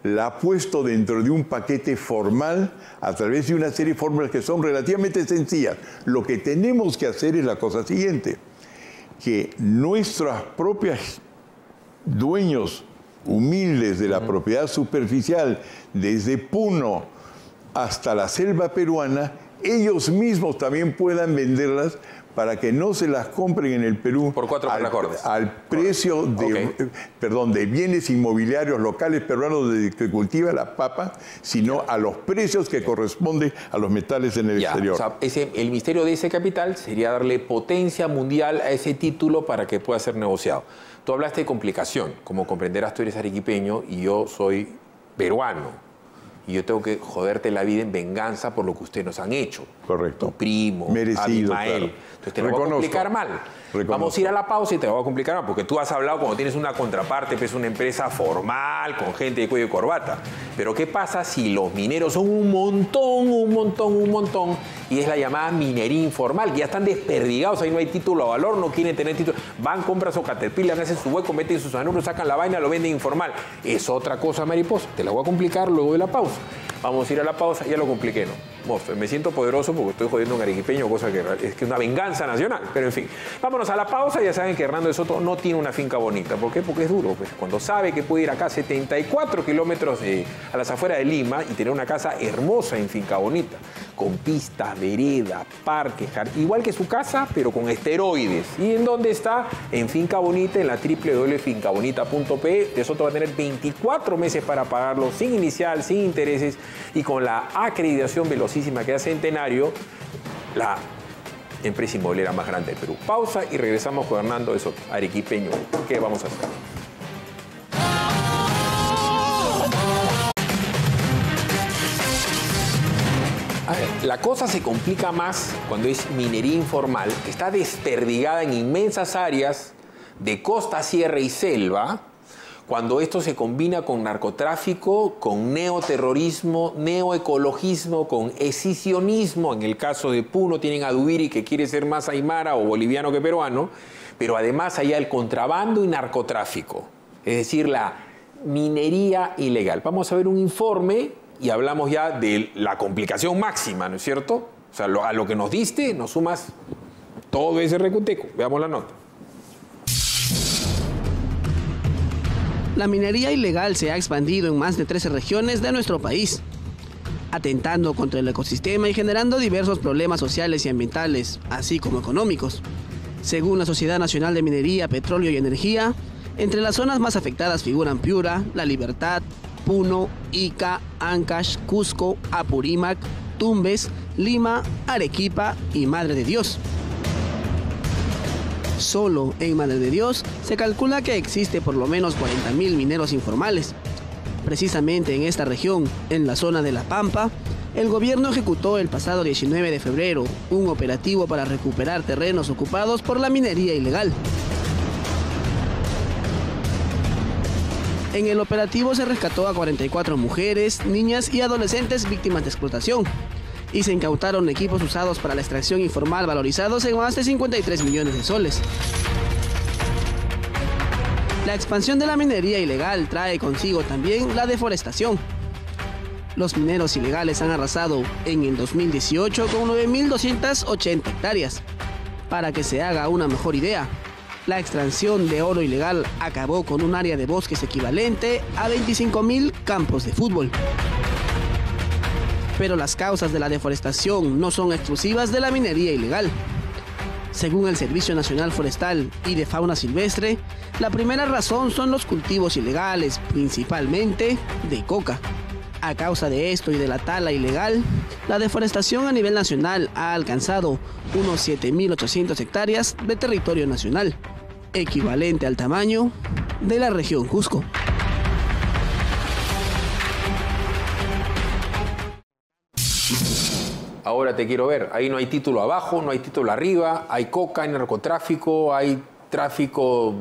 la ha puesto dentro de un paquete formal a través de una serie de fórmulas que son relativamente sencillas. Lo que tenemos que hacer es la cosa siguiente, que nuestras propias dueños humildes de la propiedad superficial, desde Puno hasta la selva peruana, ellos mismos también puedan venderlas para que no se las compren en el Perú por 4 recordes al precio de bienes inmobiliarios locales peruanos donde se cultiva la papa, sino a los precios que corresponden a los metales en el exterior. O sea, el misterio de ese capital sería darle potencia mundial a ese título para que pueda ser negociado. Tú hablaste de complicación. Como comprenderás, tú eres arequipeño y yo soy peruano. Y yo tengo que joderte la vida en venganza por lo que ustedes nos han hecho. Correcto. Tu primo, merecido, Abimael. claro. Entonces te lo voy a complicar mal. Vamos a ir a la pausa y te lo voy a complicar mal, porque tú has hablado cuando tienes una contraparte, que es una empresa formal, con gente de cuello y corbata. Pero ¿qué pasa si los mineros son un montón, y es la llamada minería informal, que ya están desperdigados, ahí no hay título a valor, no quieren tener título, van, compran su Caterpillar, hacen su hueco, meten sus anuncios, sacan la vaina, lo venden informal? Es otra cosa, mariposa. Te la voy a complicar luego de la pausa. Vamos a ir a la pausa, ya lo compliqué, ¿no? Me siento poderoso porque estoy jodiendo a un arequipeño, cosa que es que es una venganza nacional. Pero en fin, vámonos a la pausa. Ya saben que Hernando de Soto no tiene una finca bonita. ¿Por qué? Porque es duro. Pues cuando sabe que puede ir acá 74 kilómetros a las afueras de Lima y tener una casa hermosa en Finca Bonita, con pistas, veredas, parques, igual que su casa, pero con esteroides. ¿Y en dónde está? En Finca Bonita, en la www.fincabonita.pe. De Soto va a tener 24 meses para pagarlo, sin inicial, sin intereses, y con la acreditación velocísima que da Centenario, la empresa inmobiliaria más grande del Perú. Pausa y regresamos con Hernando de Soto, arequipeño. ¿Qué vamos a hacer? A ver, la cosa se complica más cuando es minería informal, que está desperdigada en inmensas áreas de costa, sierra y selva, cuando esto se combina con narcotráfico, con neoterrorismo, neoecologismo, con escisionismo. En el caso de Puno tienen a Dubiri, que quiere ser más aymara o boliviano que peruano, pero además allá el contrabando y narcotráfico, es decir, la minería ilegal. Vamos a ver un informe y hablamos ya de la complicación máxima, ¿no es cierto? O sea, a lo que nos diste, nos sumas todo ese recuteco. Veamos la nota. La minería ilegal se ha expandido en más de 13 regiones de nuestro país, atentando contra el ecosistema y generando diversos problemas sociales y ambientales, así como económicos. Según la Sociedad Nacional de Minería, Petróleo y Energía, entre las zonas más afectadas figuran Piura, La Libertad, Puno, Ica, Ancash, Cusco, Apurímac, Tumbes, Lima, Arequipa y Madre de Dios. Solo en Madre de Dios se calcula que existe por lo menos 40.000 mineros informales. Precisamente en esta región, en la zona de La Pampa, El gobierno ejecutó el pasado 19 de febrero un operativo para recuperar terrenos ocupados por la minería ilegal. En el operativo se rescató a 44 mujeres, niñas y adolescentes víctimas de explotación y se incautaron equipos usados para la extracción informal valorizados en más de 53 millones de soles. La expansión de la minería ilegal trae consigo también la deforestación. Los mineros ilegales han arrasado en el 2018 con 9.280 hectáreas. Para que se haga una mejor idea, la extracción de oro ilegal acabó con un área de bosques equivalente a 25.000 campos de fútbol. Pero las causas de la deforestación no son exclusivas de la minería ilegal. Según el Servicio Nacional Forestal y de Fauna Silvestre, la primera razón son los cultivos ilegales, principalmente de coca. A causa de esto y de la tala ilegal, la deforestación a nivel nacional ha alcanzado unos 7.800 hectáreas de territorio nacional, equivalente al tamaño de la región Cusco. Ahora te quiero ver, ahí no hay título abajo, no hay título arriba, hay coca, hay narcotráfico, hay tráfico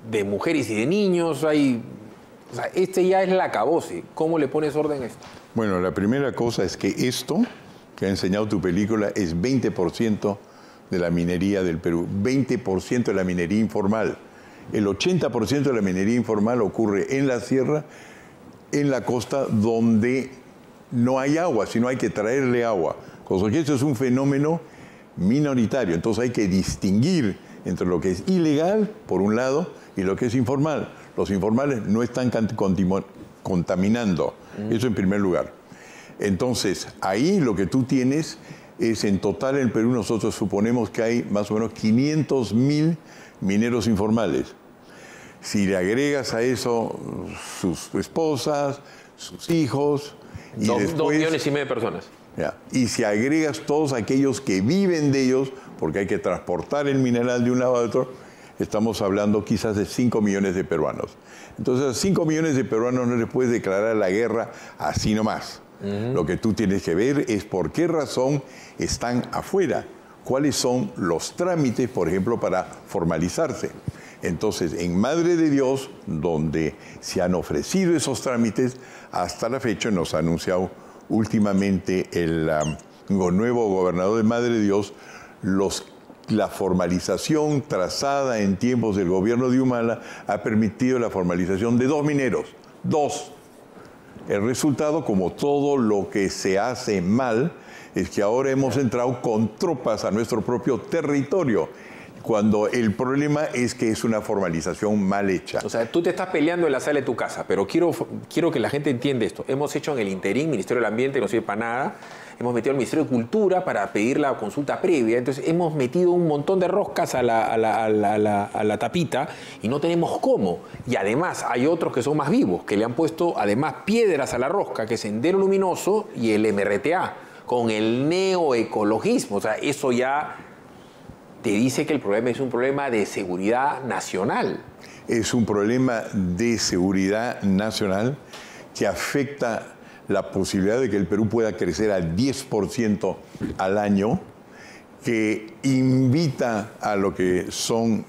de mujeres y de niños, hay... O sea, este ya es la acabose. ¿Cómo le pones orden a esto? Bueno, la primera cosa es que esto que ha enseñado tu película es 20% de la minería del Perú, 20% de la minería informal. El 80% de la minería informal ocurre en la sierra, en la costa, donde no hay agua, sino hay que traerle agua. Cosa que eso es un fenómeno minoritario. Entonces hay que distinguir entre lo que es ilegal, por un lado, y lo que es informal. Los informales no están contaminando. Eso en primer lugar. Entonces, ahí lo que tú tienes es, en total en Perú nosotros suponemos que hay más o menos 500.000 mineros informales. Si le agregas a eso sus esposas, sus hijos... y 2,5 millones de personas. Ya, y si agregas todos aquellos que viven de ellos, porque hay que transportar el mineral de un lado a otro, estamos hablando quizás de 5 millones de peruanos. Entonces, a 5 millones de peruanos no les puedes declarar la guerra así nomás. Lo que tú tienes que ver es por qué razón están afuera, cuáles son los trámites, por ejemplo, para formalizarse. Entonces, en Madre de Dios, donde se han ofrecido esos trámites, hasta la fecha nos ha anunciado últimamente el nuevo gobernador de Madre de Dios, la formalización trazada en tiempos del gobierno de Humala ha permitido la formalización de 2 mineros. 2. El resultado, como todo lo que se hace mal, es que ahora hemos entrado con tropas a nuestro propio territorio, cuando el problema es que es una formalización mal hecha. O sea, tú te estás peleando en la sala de tu casa, pero quiero que la gente entienda esto. Hemos hecho en el interín, Ministerio del Ambiente, no sirve para nada. Hemos metido al Ministerio de Cultura para pedir la consulta previa. Entonces, hemos metido un montón de roscas a la tapita y no tenemos cómo. Y además, hay otros que son más vivos, que le han puesto, además, piedras a la rosca, que es Sendero Luminoso y el MRTA, con el neoecologismo. O sea, eso ya te dice que el problema es un problema de seguridad nacional. Es un problema de seguridad nacional que afecta la posibilidad de que el Perú pueda crecer al 10% al año, que invita a lo que son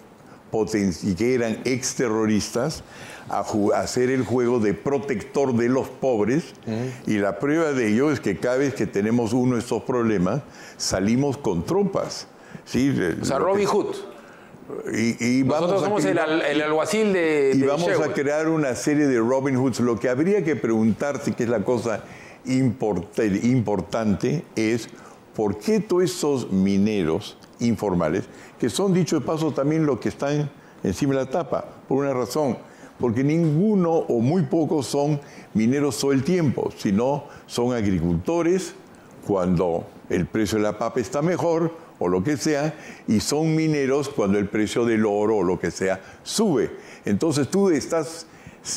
y que eran exterroristas a hacer el juego de protector de los pobres. Y la prueba de ello es que cada vez que tenemos uno de estos problemas, salimos con tropas. ¿Sí? O sea, Robin Hood. Nosotros somos el alguacil de vamos a crear una serie de Robin Hoods. Lo que habría que preguntarse, que es la cosa importante, es por qué todos esos mineros informales, que son, dicho de paso, también los que están encima de la tapa, por una razón, porque ninguno o muy pocos son mineros todo el tiempo, sino son agricultores cuando el precio de la papa está mejor, o lo que sea, y son mineros cuando el precio del oro o lo que sea sube. Entonces tú estás,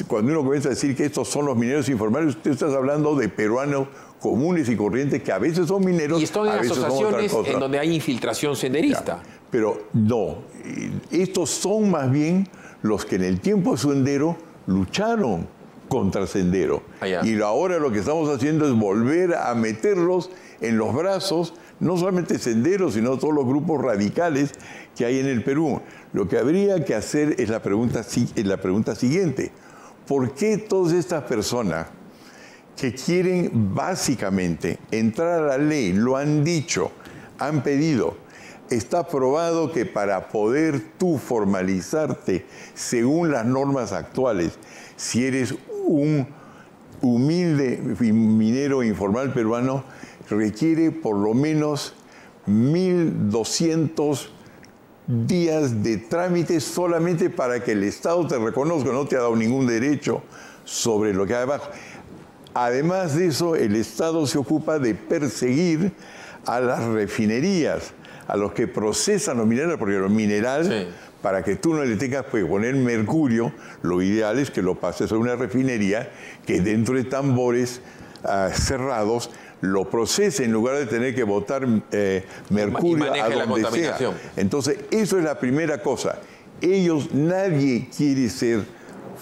cuando uno comienza a decir que estos son los mineros informales, tú estás hablando de peruanos comunes y corrientes que a veces son mineros, y están en a veces asociaciones en donde hay infiltración senderista. Ya, pero no, estos son más bien los que en el tiempo de Sendero lucharon contra Sendero. Y ahora lo que estamos haciendo es volver a meterlos en los brazos, no solamente Sendero, sino todos los grupos radicales que hay en el Perú. Lo que habría que hacer es la pregunta siguiente. ¿Por qué todas estas personas que quieren básicamente entrar a la ley, lo han dicho, han pedido? Está probado que para poder tú formalizarte según las normas actuales, si eres un humilde minero informal peruano, requiere por lo menos 1.200 días de trámite solamente para que el Estado te reconozca. No te ha dado ningún derecho sobre lo que hay abajo. Además de eso, el Estado se ocupa de perseguir a las refinerías, a los que procesan los minerales, porque los minerales, para que tú no le tengas que poner mercurio, lo ideal es que lo pases a una refinería que dentro de tambores cerrados lo procese en lugar de tener que botar mercurio a donde sea. Entonces, eso es la primera cosa. Nadie quiere ser,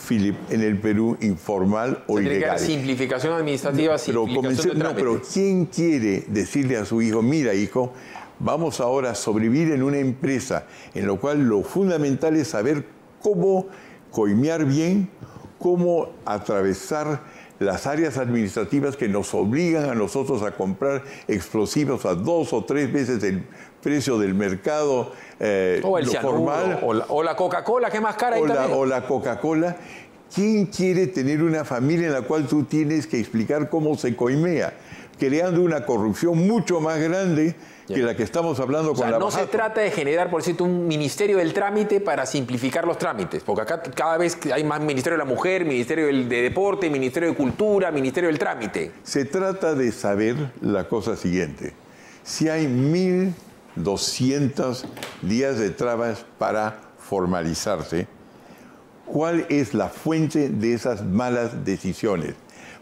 Philip, en el Perú informal o ilegal. Simplificación administrativa, simplificación de trámites. Pero ¿quién quiere decirle a su hijo, mira, hijo, vamos ahora a sobrevivir en una empresa en lo cual lo fundamental es saber cómo coimear bien, cómo atravesar las áreas administrativas que nos obligan a nosotros a comprar explosivos a 2 o 3 veces el precio del mercado o el cianuro, formal. O la Coca-Cola, que es más cara ahí también. O la Coca-Cola. ¿Quién quiere tener una familia en la cual tú tienes que explicar cómo se coimea? Creando una corrupción mucho más grande que la que estamos hablando con la no se trata de generar, por cierto, un ministerio del trámite para simplificar los trámites, porque acá cada vez hay más ministerio de la mujer, ministerio de deporte, ministerio de cultura, ministerio del trámite. Se trata de saber la cosa siguiente. Si hay 1.200 días de trabas para formalizarse, ¿cuál es la fuente de esas malas decisiones?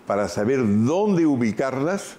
Para saber dónde ubicarlas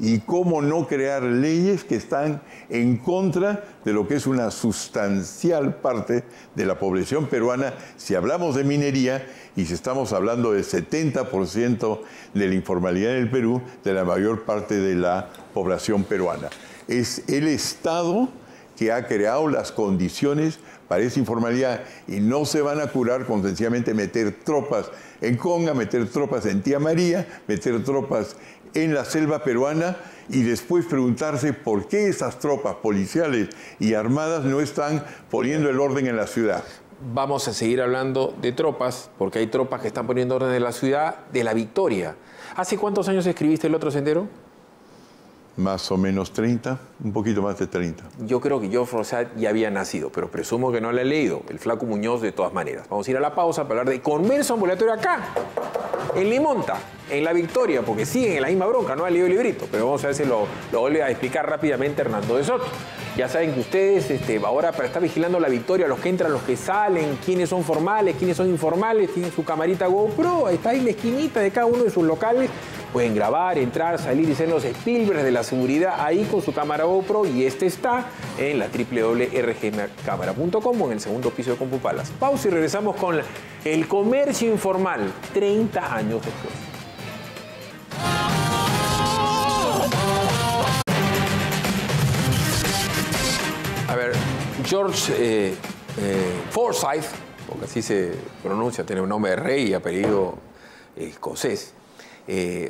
y cómo no crear leyes que están en contra de lo que es una sustancial parte de la población peruana, si hablamos de minería y si estamos hablando del 70% de la informalidad en el Perú, de la mayor parte de la población peruana. Es el Estado que ha creado las condiciones para esa informalidad y no se van a curar con sencillamente meter tropas en Conga, meter tropas en Tía María, meter tropas en la selva peruana y después preguntarse por qué esas tropas policiales y armadas no están poniendo el orden en la ciudad. Vamos a seguir hablando de tropas, porque hay tropas que están poniendo orden en la ciudad de La Victoria. ¿Hace cuántos años escribiste El Otro Sendero? Más o menos 30, un poquito más de 30. Yo creo que Geoff Rosat ya había nacido, pero presumo que no lo he leído. El Flaco Muñoz, de todas maneras. Vamos a ir a la pausa para hablar de comercio ambulatorio acá, en Limonta, en La Victoria, porque siguen en la misma bronca, no ha leído el librito, pero vamos a ver si lo vuelve a explicar rápidamente Hernando de Soto. Ya saben que ustedes ahora para estar vigilando La Victoria, los que entran, los que salen, quiénes son formales, quiénes son informales, tienen su camarita GoPro, está ahí en la esquinita de cada uno de sus locales. Pueden grabar, entrar, salir y ser los Spielberg de la seguridad ahí con su cámara GoPro, y está en la www.rgmcamara.com o en el segundo piso de Compupalas. Pausa y regresamos con el comercio informal 30 años después. A ver, George Forsyth, porque así se pronuncia, tiene un nombre de rey y apellido escocés.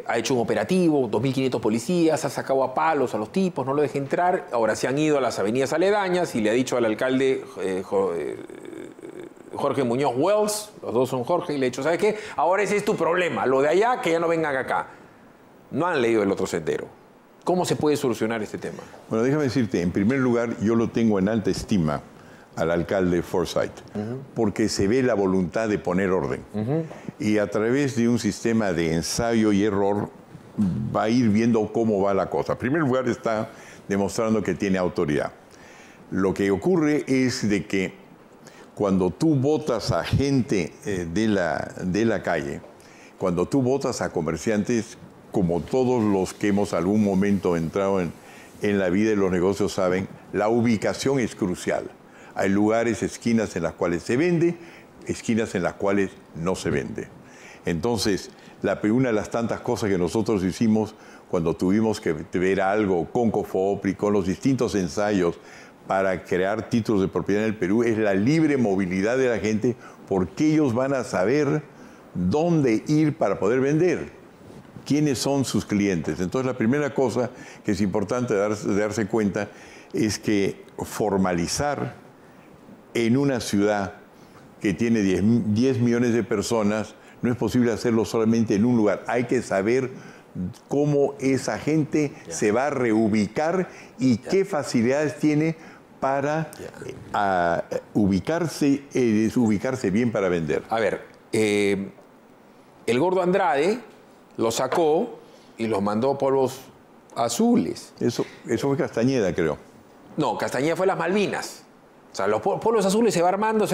Ha hecho un operativo, 2.500 policías, ha sacado a palos a los tipos, no lo deja entrar. Ahora se han ido a las avenidas aledañas y le ha dicho al alcalde Jorge Muñoz Wells, los dos son Jorge, y le ha dicho, ¿sabes qué? Ahora ese es tu problema, lo de allá, que ya no vengan acá. No han leído El Otro Sendero. ¿Cómo se puede solucionar este tema? Bueno, déjame decirte, en primer lugar, yo lo tengo en alta estima al alcalde Forsyth, porque se ve la voluntad de poner orden. Y a través de un sistema de ensayo y error va a ir viendo cómo va la cosa. En primer lugar, está demostrando que tiene autoridad. Lo que ocurre es de que cuando tú votas a gente de la calle, cuando tú votas a comerciantes, como todos los que hemos algún momento entrado en la vida de los negocios saben, la ubicación es crucial. Hay lugares, esquinas en las cuales se vende, esquinas en las cuales no se vende. Entonces, una de las tantas cosas que nosotros hicimos cuando tuvimos que ver algo con COFOPRI, con los distintos ensayos para crear títulos de propiedad en el Perú, es la libre movilidad de la gente, porque ellos van a saber dónde ir para poder vender, quiénes son sus clientes. Entonces, la primera cosa que es importante darse cuenta es que formalizar en una ciudad que tiene 10 millones de personas, no es posible hacerlo solamente en un lugar. Hay que saber cómo esa gente se va a reubicar y qué facilidades tiene para ubicarse bien para vender. A ver, el gordo Andrade lo sacó y los mandó a Polvos Azules. Eso fue Castañeda, creo. No, Castañeda fue las Malvinas. O sea, los Polvos Azules se va armando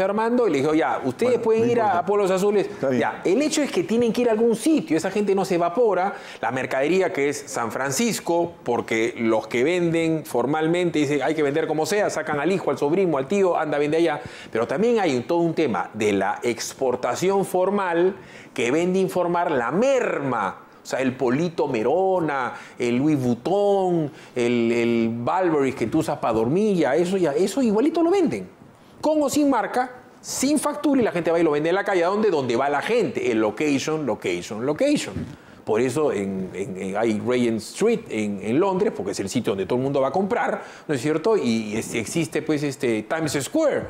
y le dijo, ya, ustedes pueden ir a Polvos Azules. Ya, el hecho es que tienen que ir a algún sitio, esa gente no se evapora. La mercadería que es San Francisco, porque los que venden formalmente dicen, hay que vender como sea, sacan al hijo, al sobrino, al tío, anda, vende allá. Pero también hay todo un tema de la exportación formal que vende informar la merma. O sea, el Polito Merona, el Louis Vuitton, el Burberry que tú usas para dormir, eso igualito lo venden. Con o sin marca, sin factura, y la gente va y lo vende en la calle. ¿A dónde? Donde va la gente. El location. Por eso hay Regent Street en Londres, porque es el sitio donde todo el mundo va a comprar, ¿no es cierto? Y existe pues Times Square.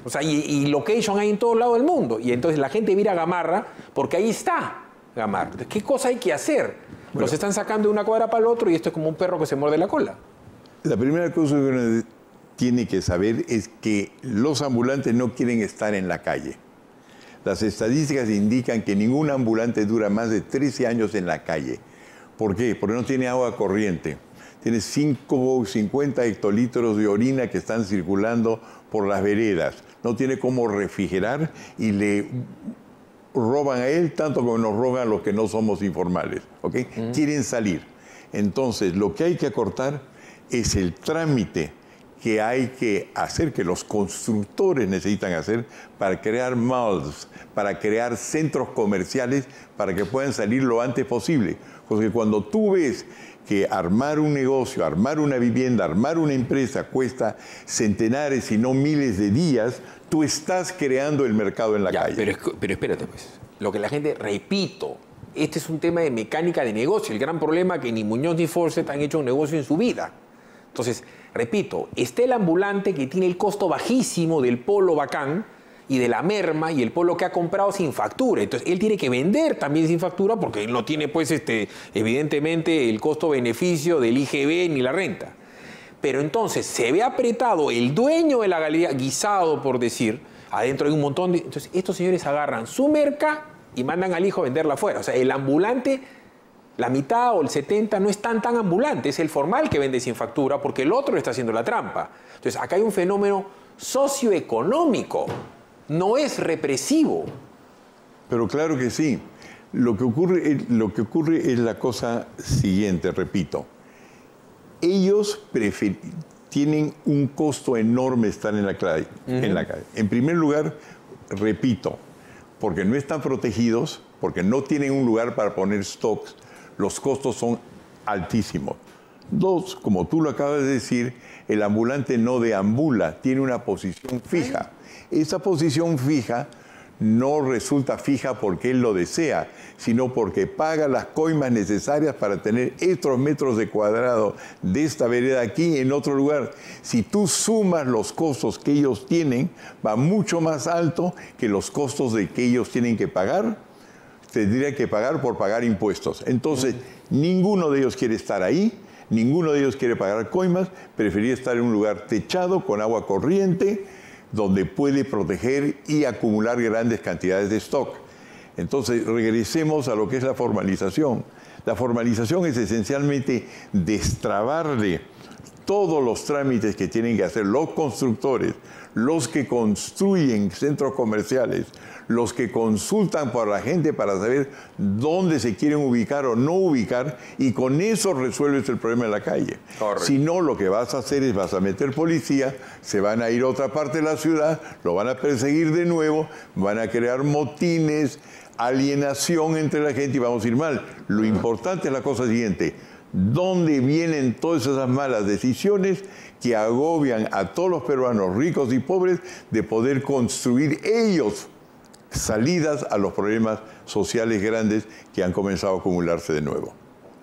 O sea, y location hay en todo lado del mundo. Y entonces la gente mira a Gamarra porque ahí está Gamarra. Entonces, ¿qué cosa hay que hacer? Bueno, los están sacando de una cuadra para el otro y esto es como un perro que se muerde la cola. La primera cosa que uno tiene que saber es que los ambulantes no quieren estar en la calle. Las estadísticas indican que ningún ambulante dura más de 13 años en la calle. ¿Por qué? Porque no tiene agua corriente. Tiene 50 hectolitros de orina que están circulando por las veredas. No tiene cómo refrigerar y le roban a él tanto como nos roban los que no somos informales. ¿Okay? Quieren salir. Entonces, lo que hay que acortar es el trámite que hay que hacer, que los constructores necesitan hacer para crear malls, para crear centros comerciales, para que puedan salir lo antes posible. Porque cuando tú ves que armar un negocio, armar una vivienda, armar una empresa cuesta centenares y no miles de días, tú estás creando el mercado en la calle. Pero espérate, pues. Lo que la gente, repito, este es un tema de mecánica de negocio. El gran problema es que ni Muñoz ni Forsyth han hecho un negocio en su vida. Entonces, repito, está el ambulante que tiene el costo bajísimo del polo bacán y de la merma y el polo que ha comprado sin factura. Entonces, él tiene que vender también sin factura porque él no tiene, pues, evidentemente, el costo-beneficio del IGB ni la renta. Pero entonces, se ve apretado el dueño de la galería, guisado, por decir, adentro hay un montón de... Entonces, estos señores agarran su merca y mandan al hijo a venderla afuera. O sea, el ambulante... La mitad o el 70 no es tan ambulante, es el formal que vende sin factura porque el otro está haciendo la trampa. Entonces, acá hay un fenómeno socioeconómico, no es represivo. Pero claro que sí. Lo que ocurre es la cosa siguiente, repito. Ellos tienen un costo enorme estar en la calle. En primer lugar, repito, porque no están protegidos, porque no tienen un lugar para poner stocks, los costos son altísimos. Dos, como tú lo acabas de decir, el ambulante no deambula, tiene una posición fija. Esa posición fija no resulta fija porque él lo desea, sino porque paga las coimas necesarias para tener estos metros de cuadrado de esta vereda aquí en otro lugar. Si tú sumas los costos que ellos tienen, va mucho más alto que los costos de que ellos tienen que pagar. Tendría que pagar por pagar impuestos. Entonces, ninguno de ellos quiere estar ahí, ninguno de ellos quiere pagar coimas, preferiría estar en un lugar techado, con agua corriente, donde puede proteger y acumular grandes cantidades de stock. Entonces, regresemos a lo que es la formalización. La formalización es esencialmente destrabarle todos los trámites que tienen que hacer los constructores, los que construyen centros comerciales, los que consultan por la gente para saber dónde se quieren ubicar o no ubicar, y con eso resuelves el problema de la calle. Correcto. Si no, lo que vas a hacer es vas a meter policía, se van a ir a otra parte de la ciudad, lo van a perseguir de nuevo, van a crear motines, alienación entre la gente y vamos a ir mal. Lo importante es la cosa siguiente: ¿dónde vienen todas esas malas decisiones que agobian a todos los peruanos, ricos y pobres, de poder construir ellos salidas a los problemas sociales grandes que han comenzado a acumularse de nuevo?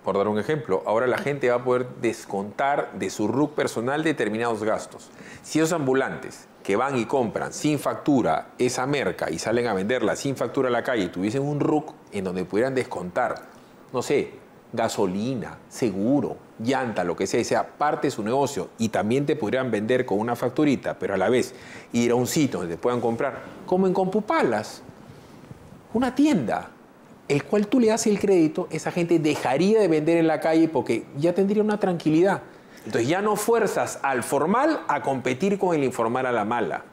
Por dar un ejemplo, ahora la gente va a poder descontar de su RUC personal determinados gastos. Si esos ambulantes que van y compran sin factura esa merca y salen a venderla sin factura a la calle y tuviesen un RUC en donde pudieran descontar, no sé, gasolina, seguro, llanta, lo que sea parte de su negocio, y también te podrían vender con una facturita, pero a la vez ir a un sitio donde puedan comprar, como en Compupalas, una tienda, el cual tú le das el crédito, esa gente dejaría de vender en la calle porque ya tendría una tranquilidad. Entonces ya no fuerzas al formal a competir con el informal a la mala.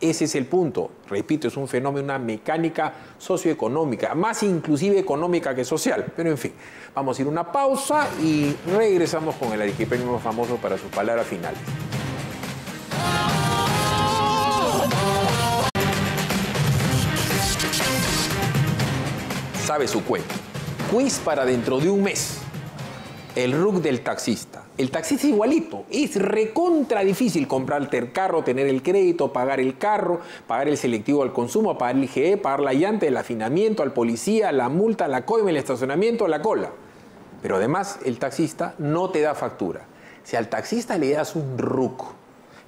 Ese es el punto. Repito, es un fenómeno, una mecánica socioeconómica, más inclusive económica que social. Pero en fin, vamos a ir a una pausa y regresamos con el arequipeño más famoso para sus palabras finales. Sabe su cuento. Quiz para dentro de un mes. El RUC del taxista. El taxista igualito. Es recontra difícil comprarte el carro, tener el crédito, pagar el carro, pagar el selectivo al consumo, pagar el IGE, pagar la llanta, el afinamiento, al policía, la multa, la coima, el estacionamiento, la cola. Pero además el taxista no te da factura. Si al taxista le das un RUC,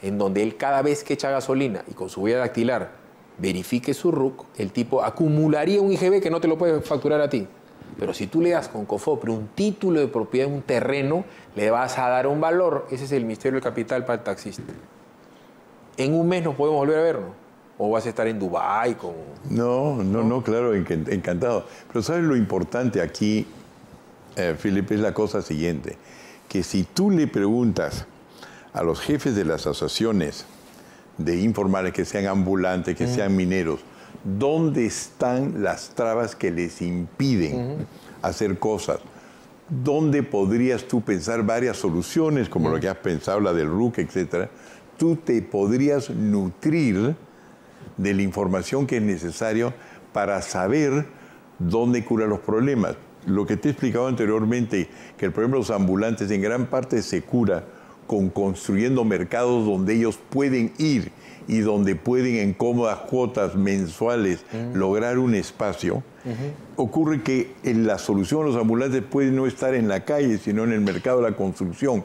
en donde él cada vez que echa gasolina y con su huella dactilar verifique su RUC, el tipo acumularía un IGB que no te lo puede facturar a ti. Pero si tú le das con COFOPRI un título de propiedad de un terreno, le vas a dar un valor. Ese es el misterio del capital para el taxista. En un mes nos podemos volver a ver, ¿no? ¿O vas a estar en Dubái con...? No, claro, encantado. Pero ¿sabes lo importante aquí, Felipe? Es la cosa siguiente, que si tú le preguntas a los jefes de las asociaciones de informales, que sean ambulantes, que sean mineros, ¿dónde están las trabas que les impiden hacer cosas? ¿Dónde podrías tú pensar varias soluciones, como lo que has pensado, la del RUC, etcétera? Tú te podrías nutrir de la información que es necesario para saber dónde curar los problemas. Lo que te he explicado anteriormente, que el problema de los ambulantes en gran parte se cura con construyendo mercados donde ellos pueden ir y donde pueden en cómodas cuotas mensuales lograr un espacio. Ocurre que la solución a los ambulantes puede no estar en la calle, sino en el mercado de la construcción.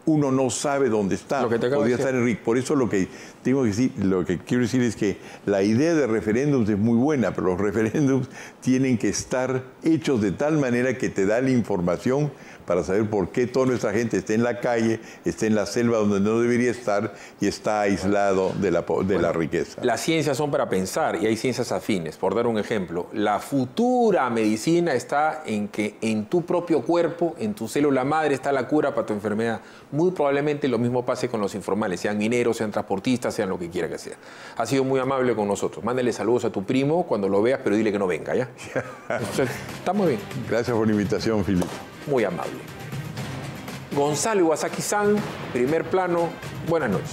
Uno no sabe dónde está. Podría estar en RIC. Por eso lo que quiero decir es que la idea de referéndums es muy buena, pero los referéndums tienen que estar hechos de tal manera que te da la información para saber por qué toda nuestra gente está en la calle, está en la selva donde no debería estar y está aislado de la riqueza. Las ciencias son para pensar y hay ciencias afines. Por dar un ejemplo, la futura medicina está en que en tu propio cuerpo, en tu célula madre, está la cura para tu enfermedad. Muy probablemente lo mismo pase con los informales, sean mineros, sean transportistas, sean lo que quiera que sea. Ha sido muy amable con nosotros. Mándale saludos a tu primo cuando lo veas, pero dile que no venga, ¿ya? Entonces, está muy bien. Gracias por la invitación, Filipe. Muy amable. Gonzalo Iwasaki-san, primer plano, buenas noches.